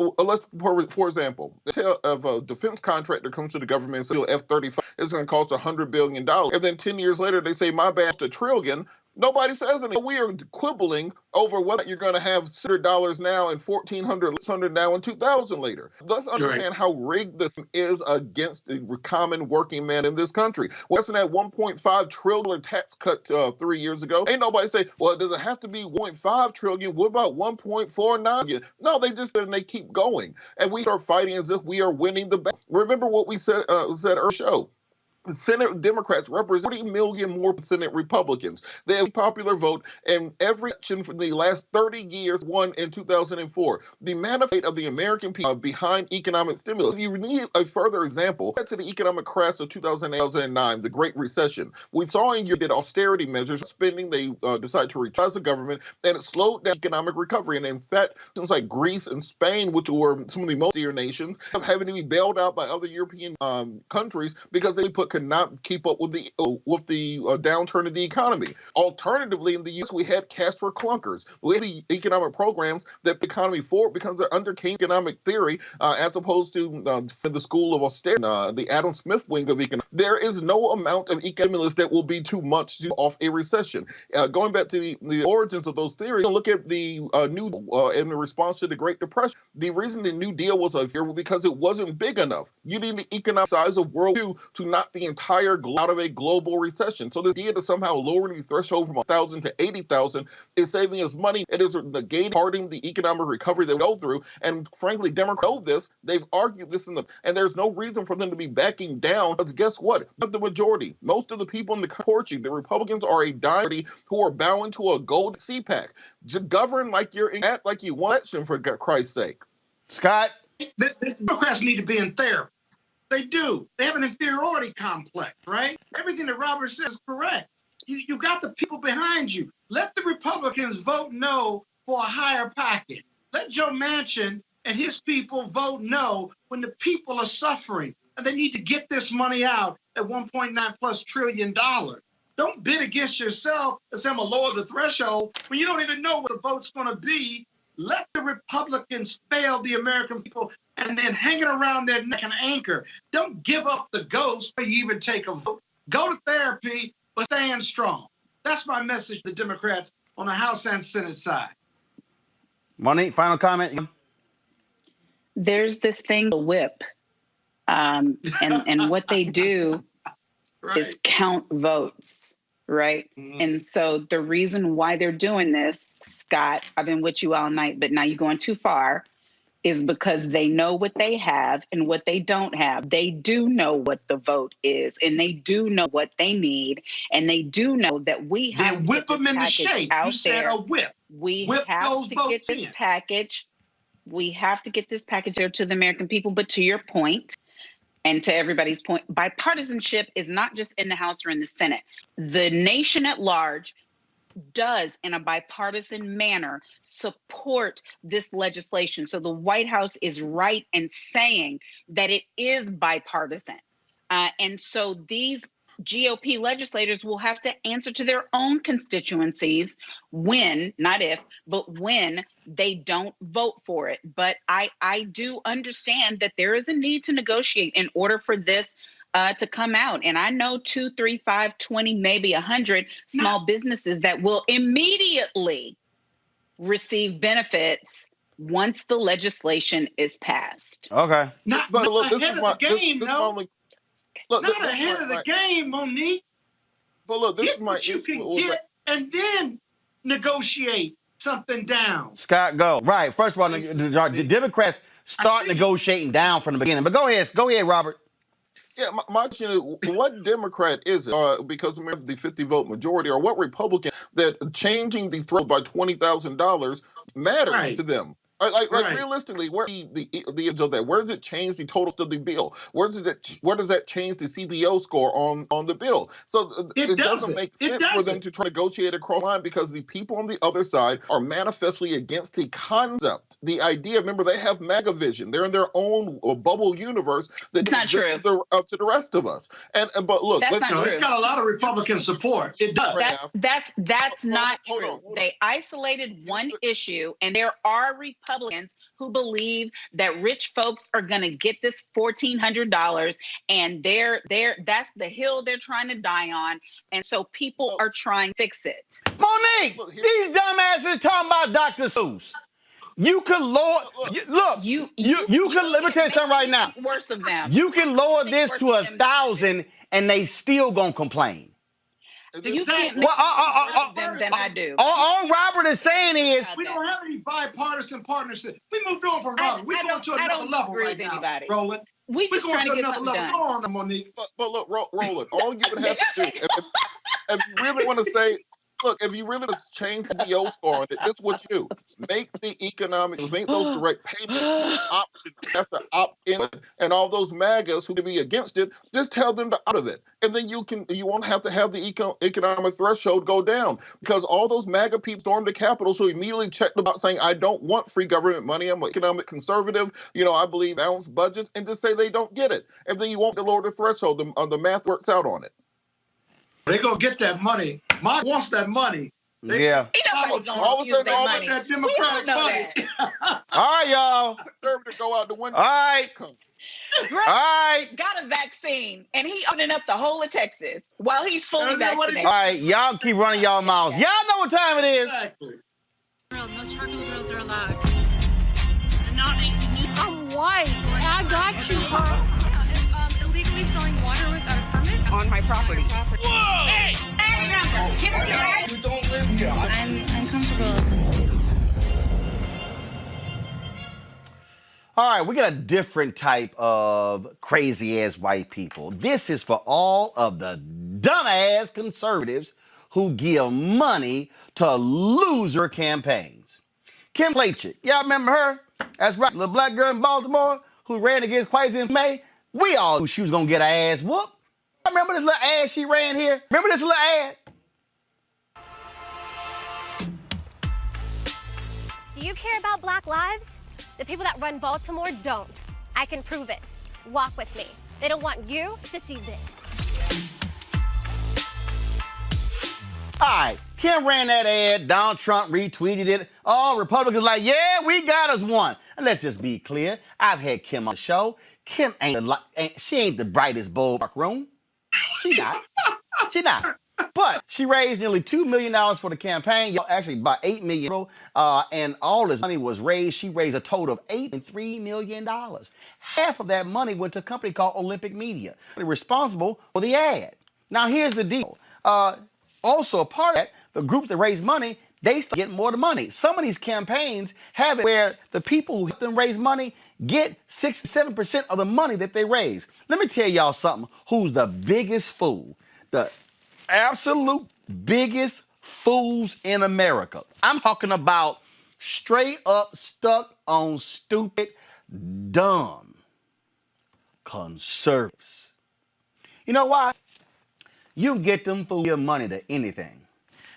for example, if a defense contractor comes to the government and says F-35 is going to cost $100 billion, and then 10 years later they say, my bad, it's $1 trillion, nobody says anything. We are quibbling over whether you're going to have $600 now and $1,400 now and $2,000 later. Let's understand how rigged this is against the common working man in this country. Wasn't that $1.5 trillion tax cut 3 years ago? Ain't nobody say, well, does it have to be $1.5 trillion? What about $1.49 trillion? No, they just and they keep going, and we start fighting as if we are winning the battle. Remember what we said earlier show. The Senate Democrats represent 40 million more Senate Republicans. They have a popular vote, and every election for the last 30 years won in 2004. The manifest of the American people behind economic stimulus. If you need a further example, to the economic crash of 2008-2009, the Great Recession. We saw in did austerity measures, spending. They decided to retrench the government, and it slowed down economic recovery. And in fact, things like Greece and Spain, which were some of the most dear nations, have having to be bailed out by other European countries because they could not keep up with the downturn of the economy. Alternatively, in the U.S., we had cash for clunkers. We had the economic programs that the economy forward because they're under Keynes economic theory, as opposed to the school of austerity, the Adam Smith wing of economics. There is no amount of stimulus that will be too much to off a recession. Going back to the origins of those theories, look at the New in response to the Great Depression. The reason the New Deal was here was because it wasn't big enough. You need the economic size of World War II to knock the entire out of a global recession. So this idea to somehow lowering the threshold from 1,000 to 80,000 is saving us money. It is negating part of the economic recovery that we go through. And frankly, Democrats know this. They've argued this and there's no reason for them to be backing down. Because guess what? Not the majority. Most of the people in the country, the Republicans, are a minority who are bowing to a gold CPAC. Just govern like you're act like you want action, for Christ's sake. Scott? The Democrats need to be in therapy. They do. They have an inferiority complex, right? Everything that Robert says is correct. You got the people behind you. Let the Republicans vote no for a higher package. Let Joe Manchin and his people vote no when the people are suffering and they need to get this money out at $1.9+ trillion. Don't bid against yourself and say I'm gonna lower the threshold when you don't even know what the vote's gonna be. Let the Republicans fail the American people and then hanging around their neck an anchor. Don't give up the ghost before you even take a vote. Go to therapy, but stand strong. That's my message to the Democrats on the House and Senate side. Monique, final comment? There's this thing, the whip, and what they do is count votes. right? And so the reason why they're doing this, Scott, I've been with you all night, but now you're going too far, is because they know what they have and what they don't have. They do know what the vote is, and they do know what they need, and they do know that we have to whip them into shape. You said a whip. We whip have those to get this package. We have to get this package there to the American people. But to your point, and to everybody's point, bipartisanship is not just in the House or in the Senate. The nation at large does, in a bipartisan manner, support this legislation. So the White House is right in saying that it is bipartisan. And so these GOP legislators will have to answer to their own constituencies when, not if, but when they don't vote for it. But I do understand that there is a need to negotiate in order for this to come out. And I know 2, 3, 5, 20, maybe 100 small businesses that will immediately receive benefits once the legislation is passed. Okay. Not But look, this ahead is of my the game, this though. my only look. Not ahead of the game, Monique. But look, this Get is my what you issue. can get and then negotiate something down. Scott, go. Right. First of all, the Democrats start negotiating down from the beginning. But go ahead, Robert. Yeah, my question is, what Democrat is it? Because we have the 50-vote majority, or what Republican that changing the threshold by $20,000 matters to them? Like realistically, where the edge of that? Where does it change the total of the bill? Where does that change the CBO score on the bill? So it doesn't make sense for them to try to negotiate across the line, because the people on the other side are manifestly against the concept, the idea. Remember, they have MAGA vision. They're in their own bubble universe that not true to the rest of us. But look, that's not true. It's got a lot of Republican support. It does. That's not true. They isolated one issue, and there are Republicans who believe that rich folks are going to get this $1,400, and that's the hill they're trying to die on, and so people are trying to fix it. Monique, these dumbasses talking about Dr. Seuss. You can lower. You can. Let me tell you something right now. Worse of them. You can lower this to 1,000, and they still gonna complain. You can't make worse of them than I do. All Robert is saying is we don't have any bipartisan partnership. We moved on from Robert. We're going to another level right now, Roland. We're just trying to get something done. Go on, Monique. But look, Roland, all you would have to do, if you really want to say, look, if you really want to change the BO score on it, this is what you do. Make the economics, make those direct payments options, have to opt in, and all those MAGAs who could be against it, just tell them to out of it. And then you won't have to have the economic threshold go down, because all those MAGA people stormed the Capitol, so immediately checked about saying, I don't want free government money. I'm an economic conservative. I believe balanced budgets, and just say they don't get it. And then you won't lower the threshold. The math works out on it. They're going to get that money. Mark wants that money. Yeah. All of a sudden, all that Democratic money. All right, y'all. Conservatives go out the window. All right. Greg got a vaccine, and he opening up the whole of Texas while he's fully vaccinated. All right, y'all keep running y'all mouths. Y'all know what time it is. Exactly. No charcoal grills are allowed. I'm white. I got you, huh? Illegally selling water without a permit on my property. Whoa! Hey! You don't live here. I'm uncomfortable. All right, we got a different type of crazy-ass white people. This is for all of the dumbass conservatives who give money to loser campaigns. Kim Blanchett, y'all remember her? That's right, the black girl in Baltimore who ran against Quasi in May. We all knew she was gonna get her ass whooped. I remember this little ad she ran here. Remember this little ad? Do you care about Black lives? The people that run Baltimore don't. I can prove it. Walk with me. They don't want you to see this. All right, Kim ran that ad. Donald Trump retweeted it. All Republicans like, yeah, we got us one. And let's just be clear. I've had Kim on the show. Kim she ain't the brightest bulb in the room. She not. She not. But she raised nearly $2 million for the campaign. Actually, about $8 million. And all this money was raised. She raised a total of $8.3 million. Half of that money went to a company called Olympic Media. They're responsible for the ad. Now, here's the deal. Also, a part of that, the groups that raise money, they start getting more of the money. Some of these campaigns have it where the people who help them raise money get 67% of the money that they raise. Let me tell y'all something. Who's the biggest fool? The absolute biggest fools in America. I'm talking about straight up stuck on stupid, dumb conservatives. You know why? You can get them fools give money to anything.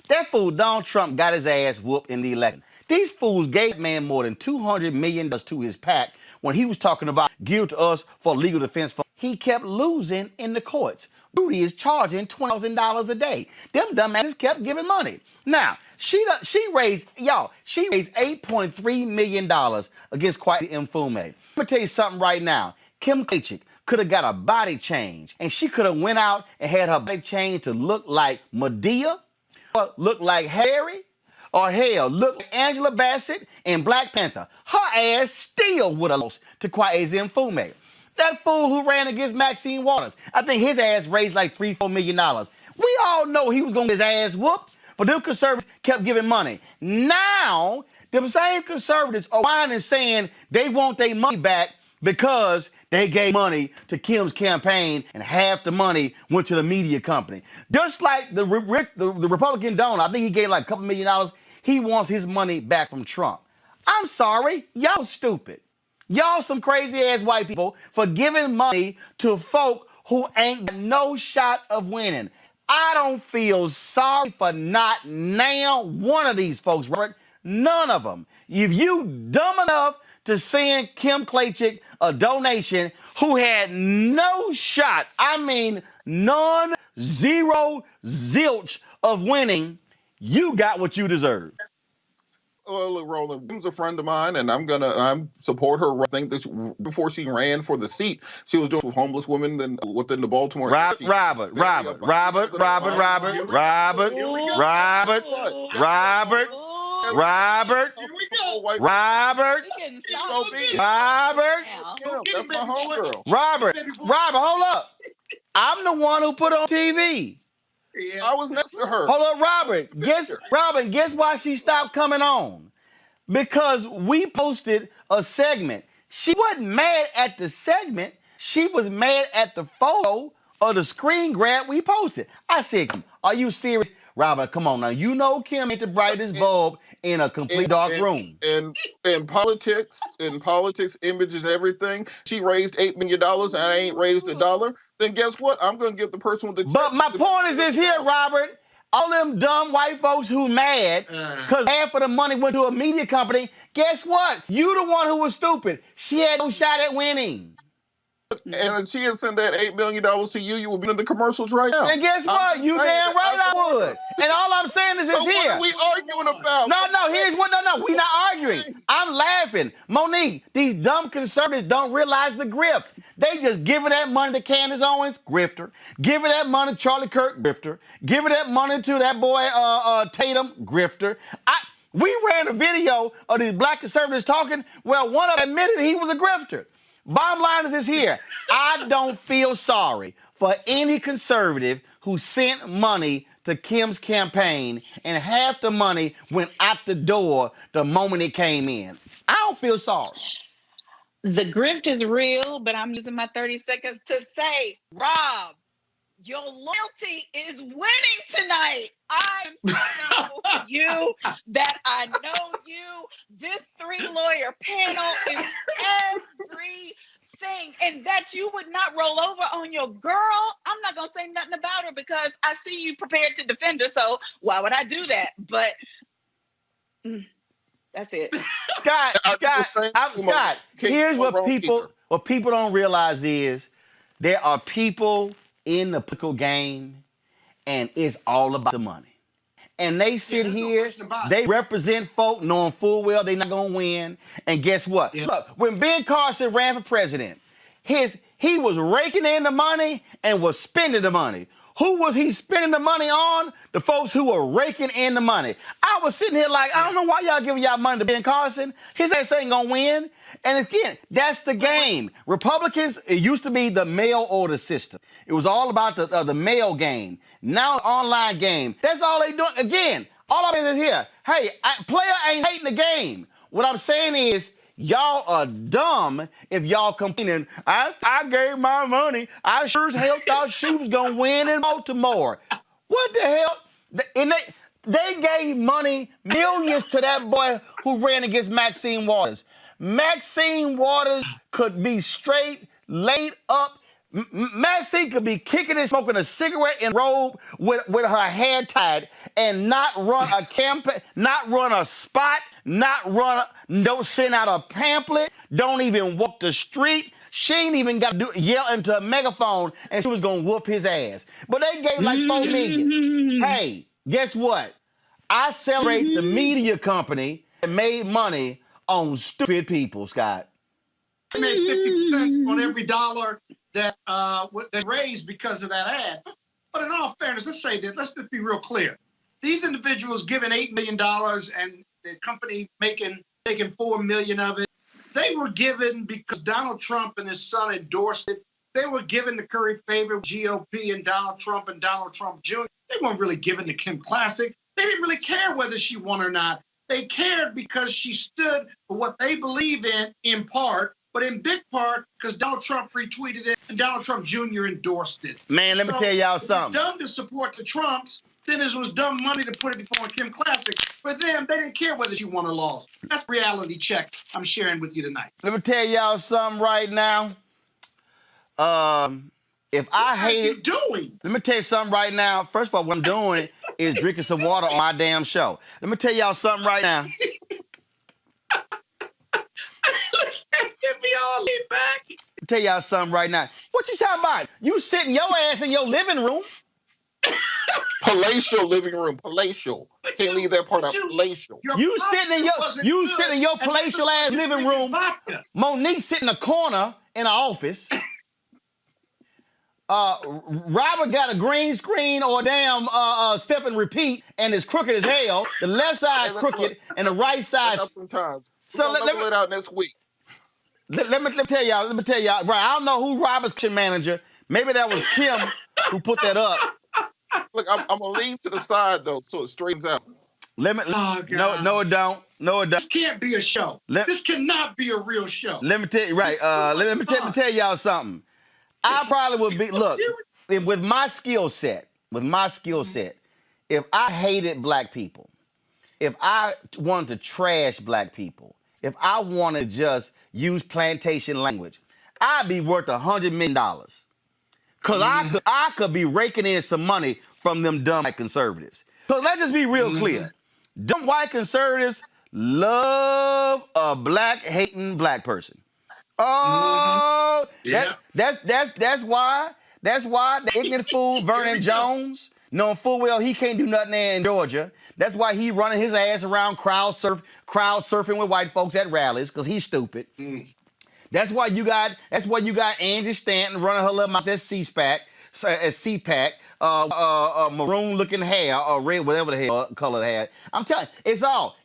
That fool Donald Trump got his ass whooped in the election. These fools gave that man more than $200 million to his PAC when he was talking about give to us for legal defense. He kept losing in the courts. Rudy is charging $20,000 a day. Them dumbasses kept giving money. Now, she raised $8.3 million against Kwame Mfume. Let me tell you something right now. Kim Klacik could have got a body change, and she could have went out and had her body change to look like Madea, or look like Harry, or hell, look like Angela Bassett in Black Panther. Her ass still would have lost to Kwame Mfume. That fool who ran against Maxine Waters, I think his ass raised like $3-4 million. We all know he was going to get his ass whooped, but them conservatives kept giving money. Now, them same conservatives are whining and saying they want their money back because they gave money to Kim's campaign and half the money went to the media company. Just like the Republican donor, I think he gave like a couple $1 million. He wants his money back from Trump. I'm sorry, y'all stupid. Y'all some crazy ass white people for giving money to folk who ain't got no shot of winning. I don't feel sorry for not now one of these folks, Robert. None of them. If you dumb enough to send Kim Klacik a donation who had no shot, I mean none, zero, zilch of winning, you got what you deserve. Well, look, Roland, Dems a friend of mine, and I'm support her. I think this before she ran for the seat, she was doing with homeless women within the Baltimore. Robert. That's my homegirl. Robert, hold up. I'm the one who put on TV. Yeah. I was next to her. Hold up, Robert. Guess why she stopped coming on? Because we posted a segment. She wasn't mad at the segment. She was mad at the photo or the screen grab we posted. I said, are you serious? Robert, come on now. You know Kim ain't the brightest bulb in a complete dark room. And in politics, images, and everything, she raised $8 million and I ain't raised a dollar. Then guess what? I'm going to give the person with the check. But my point is this here, Robert. All them dumb white folks who mad because half of the money went to a media company, guess what? You the one who was stupid. She had no shot at winning. And if she had sent that $8 million to you, you would be in the commercials right now. And guess what? You damn right I would. And all I'm saying is this here. What are we arguing about? No, we not arguing. I'm laughing. Monique, these dumb conservatives don't realize the grift. They just giving that money to Candace Owens, grifter. Giving that money to Charlie Kirk, grifter. Giving that money to that boy Tatum, grifter. We ran a video of these black conservatives talking. Well, one of them admitted he was a grifter. Bottom line is this here. I don't feel sorry for any conservative who sent money to Kim's campaign and half the money went out the door the moment it came in. I don't feel sorry. The grift is real, but I'm using my 30 seconds to say, Rob, your loyalty is winning tonight. I am so thankful for you that I know you. This 3-lawyer panel is everything. And that you would not roll over on your girl, I'm not going to say nothing about her because I see you prepared to defend her. So why would I do that? But that's it. Scott, here's what people don't realize is there are people in the political game and it's all about the money. And they sit here, they represent folk knowing full well they're not going to win. And guess what? Look, when Ben Carson ran for president, He was raking in the money and was spending the money. Who was he spending the money on? The folks who were raking in the money. I was sitting here like, I don't know why y'all giving y'all money to Ben Carson. His ass ain't gonna win. And again, that's the game. Republicans, it used to be the mail order system. It was all about the mail game. Now online game. That's all they doing. Again, all I'm saying is here. Hey, player ain't hating the game. What I'm saying is, y'all are dumb if y'all complaining. I gave my money. I sure as hell thought she was gonna win in Baltimore. What the hell? And they gave money, millions, to that boy who ran against Maxine Waters. Maxine Waters could be straight, laid up. Maxine could be kicking and smoking a cigarette in robe with her hair tied and not run a campaign, not run a spot, don't send out a pamphlet, don't even walk the street. She ain't even got to yell into a megaphone, and she was going to whoop his ass. But they gave like $4 million. Hey, guess what? I celebrate the media company that made money on stupid people, Scott. They made 50 cents on every dollar that they raised because of that ad. But in all fairness, let's say that, let's just be real clear. These individuals giving $8 million and the company making $4 million of it, they were given because Donald Trump and his son endorsed it. They were given the curry favor with GOP and Donald Trump Jr. They weren't really given to Kim Classic. They didn't really care whether she won or not. They cared because she stood for what they believe in part, but in big part because Donald Trump retweeted it and Donald Trump Jr. endorsed it. Man, let me tell y'all something. It's dumb to support the Trumps. Then it was dumb money to put it before Kim Classic. For them, they didn't care whether she won or lost. That's the reality check I'm sharing with you tonight. Let me tell y'all something right now. If I hate it, doing? Let me tell you something right now. First of all, what I'm doing is drinking some water on my damn show. Let me tell y'all something right now. Get me all laid back. Let me tell y'all something right now. What you talking about? You sitting your ass in your living room. Palatial living room, palatial. Can't leave that part out. Palatial. You sitting in your palatial ass living room. Monique sitting in a corner in the office. Robert got a green screen or a damn step and repeat, and it's crooked as hell. The left side crooked and the right side. Sometimes. So let me it out next week. Let me tell y'all. Right, I don't know who Robert's manager. Maybe that was Kim who put that up. Look, I'm gonna lean to the side though, so it straightens out. No, it don't. This can't be a show. This cannot be a real show. Let me tell you, right? Let me tell y'all something. I probably would be. Look, with my skill set, if I hated black people, if I wanted to trash black people, if I wanted to just use plantation language, I'd be worth $100 million. Cause I could be raking in some money from them dumb white conservatives. So let's just be real clear. Dumb white conservatives love a black hating black person. Oh, that's why the ignorant fool Vernon Jones, knowing full well he can't do nothing there in Georgia. That's why he running his ass around crowd surfing with white folks at rallies, because he's stupid. That's why you got Angie Stanton running her little mouth at CPAC, maroon looking hair or red, whatever the hell color it had. I'm telling you,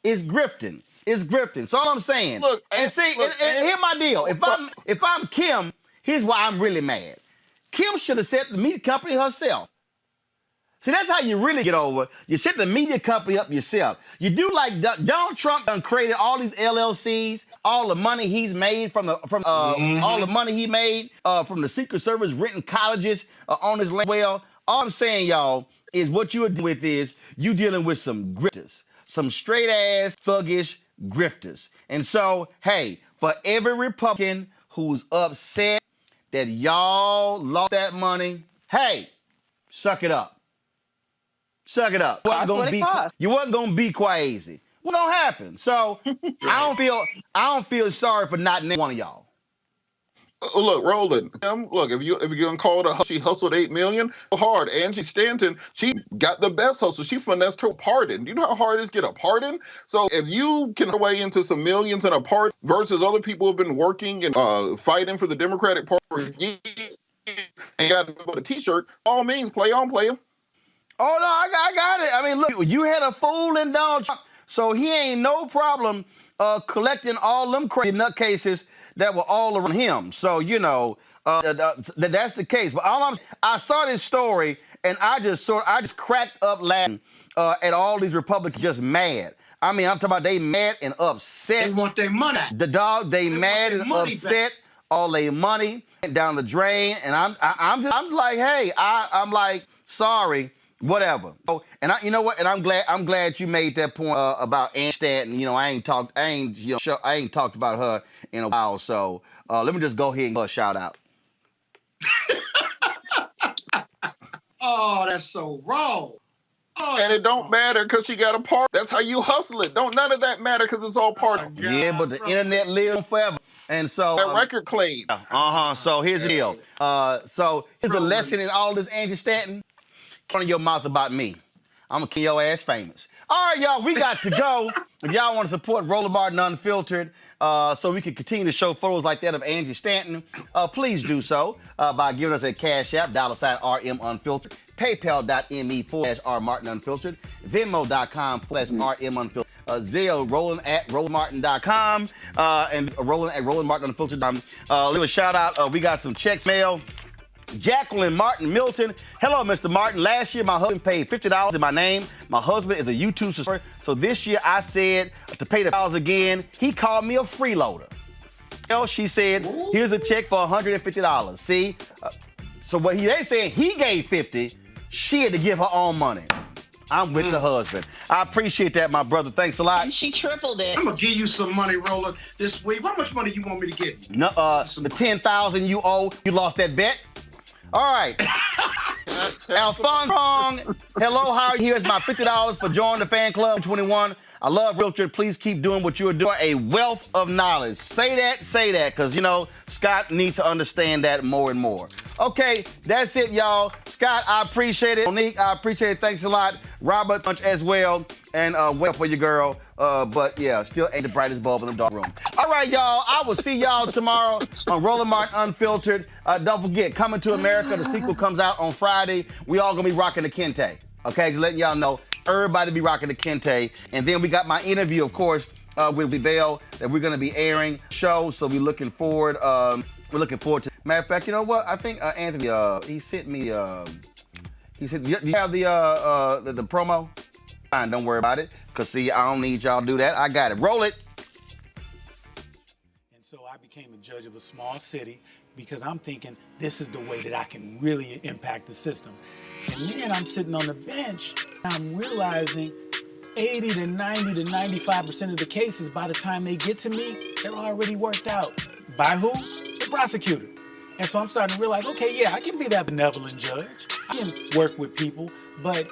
it's grifting. It's grifting. So all I'm saying. Look, and here's my deal. If I'm Kim, here's why I'm really mad. Kim should have set the media company herself. See, that's how you really get over. You set the media company up yourself. You do like Donald Trump done created all these LLCs, all the money he's made from all the money he made from the Secret Service renting colleges on his land. Well, all I'm saying, y'all, is what you're dealing with is you dealing with some grifters, some straight ass thuggish grifters. And so, hey, for every Republican who's upset that y'all lost that money, hey, suck it up. Suck it up. You wasn't gonna be crazy. What's gonna happen? So I don't feel sorry for not naming one of y'all. Look, Roland. Look, if you're gonna call it she hustled $8 million hard. Angie Stanton, she got the best hustle. She finessed her pardon. You know how hard it is to get a pardon? So if you can way into some millions in a pardon versus other people who've been working and fighting for the Democratic Party for years and got a T-shirt, all means, play on, player. Oh no, I got it. I mean, look, you had a fool in Donald Trump, so he ain't no problem collecting all them crazy nutcases that were all around him. So, you know, that's the case. But I saw this story, and I just cracked up laughing at all these Republicans just mad. I mean, I'm talking about they mad and upset. They want their money. They mad and upset. Back. All their money went down the drain, and I'm like, hey, I'm like, sorry. Whatever. Oh, and you know what? And I'm glad you made that point about Ann Stanton. You know, I ain't talked about her in a while. So let me just go ahead and give her a shout out. Oh, that's so wrong. Oh, and it don't matter because she got a part. That's how you hustle it. Don't none of that matter because it's all part of it. Yeah, but the internet lives forever. And so that record clean. So here's the deal. So here's the lesson in all this, Angie Stanton. Front of your mouth about me. I'm gonna kill your ass famous. All right, y'all, we got to go. If y'all want to support Roland Martin Unfiltered, so we can continue to show photos like that of Angie Stanton, please do so by giving us a Cash App, $RM Unfiltered, PayPal.me/R Martin Unfiltered, Venmo.com/RM Unfiltered, Zelle, Roland at RolandMartin.com, and Roland at RolandMartinUnfiltered. Leave a shout out. We got some checks mail. Jacqueline Martin Milton. Hello, Mr. Martin. Last year, my husband paid $50 in my name. My husband is a YouTube subscriber. So this year, I said to pay the $50 again. He called me a freeloader. Well, she said, here's a check for $150. See? So what they saying, he gave $50. She had to give her own money. I'm with the husband. I appreciate that, my brother. Thanks a lot. And she tripled it. I'm going to give you some money, Roland, this week. How much money you want me to give you? No, the $10,000 you owe. You lost that bet. All right. Alphonse Hong, hello, how are you? Here's my $50 for joining the fan club 21. I love Realtor. Please keep doing what you're doing. A wealth of knowledge. Say that, because, you know, Scott needs to understand that more and more. Okay, that's it, y'all. Scott, I appreciate it. Monique, I appreciate it. Thanks a lot. Robert, much as well. And well for your girl. But, yeah, still ain't the brightest bulb in the dark room. All right, y'all. I will see y'all tomorrow on Roland Martin Unfiltered. Don't forget, Coming to America, the sequel comes out on Friday. We all going to be rocking the kente. Okay, just letting y'all know. Everybody be rocking the kente. And then we got my interview, of course, with Bell that we're going to be airing show. So we're looking forward. We're looking forward to. Matter of fact, you know what? I think Anthony, he sent me. He said, "You have the promo? Fine, don't worry about it. Cause see, I don't need y'all to do that. I got it. Roll it." And so I became a judge of a small city because I'm thinking this is the way that I can really impact the system. And then I'm sitting on the bench, and I'm realizing 80 to 90 to 95% of the cases, by the time they get to me, they're already worked out. By who? The prosecutor. And so I'm starting to realize, okay, yeah, I can be that benevolent judge. I can work with people, but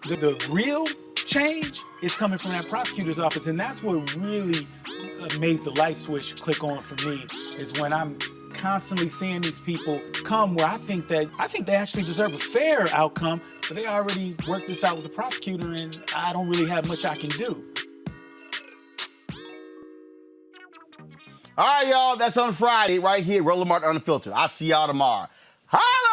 the real change is coming from that prosecutor's office. And that's what really made the light switch click on for me, is when I'm constantly seeing these people come where I think they actually deserve a fair outcome, but they already worked this out with the prosecutor, and I don't really have much I can do. All right, y'all. That's on Friday right here, Roland Martin Unfiltered. I'll see y'all tomorrow. Holla!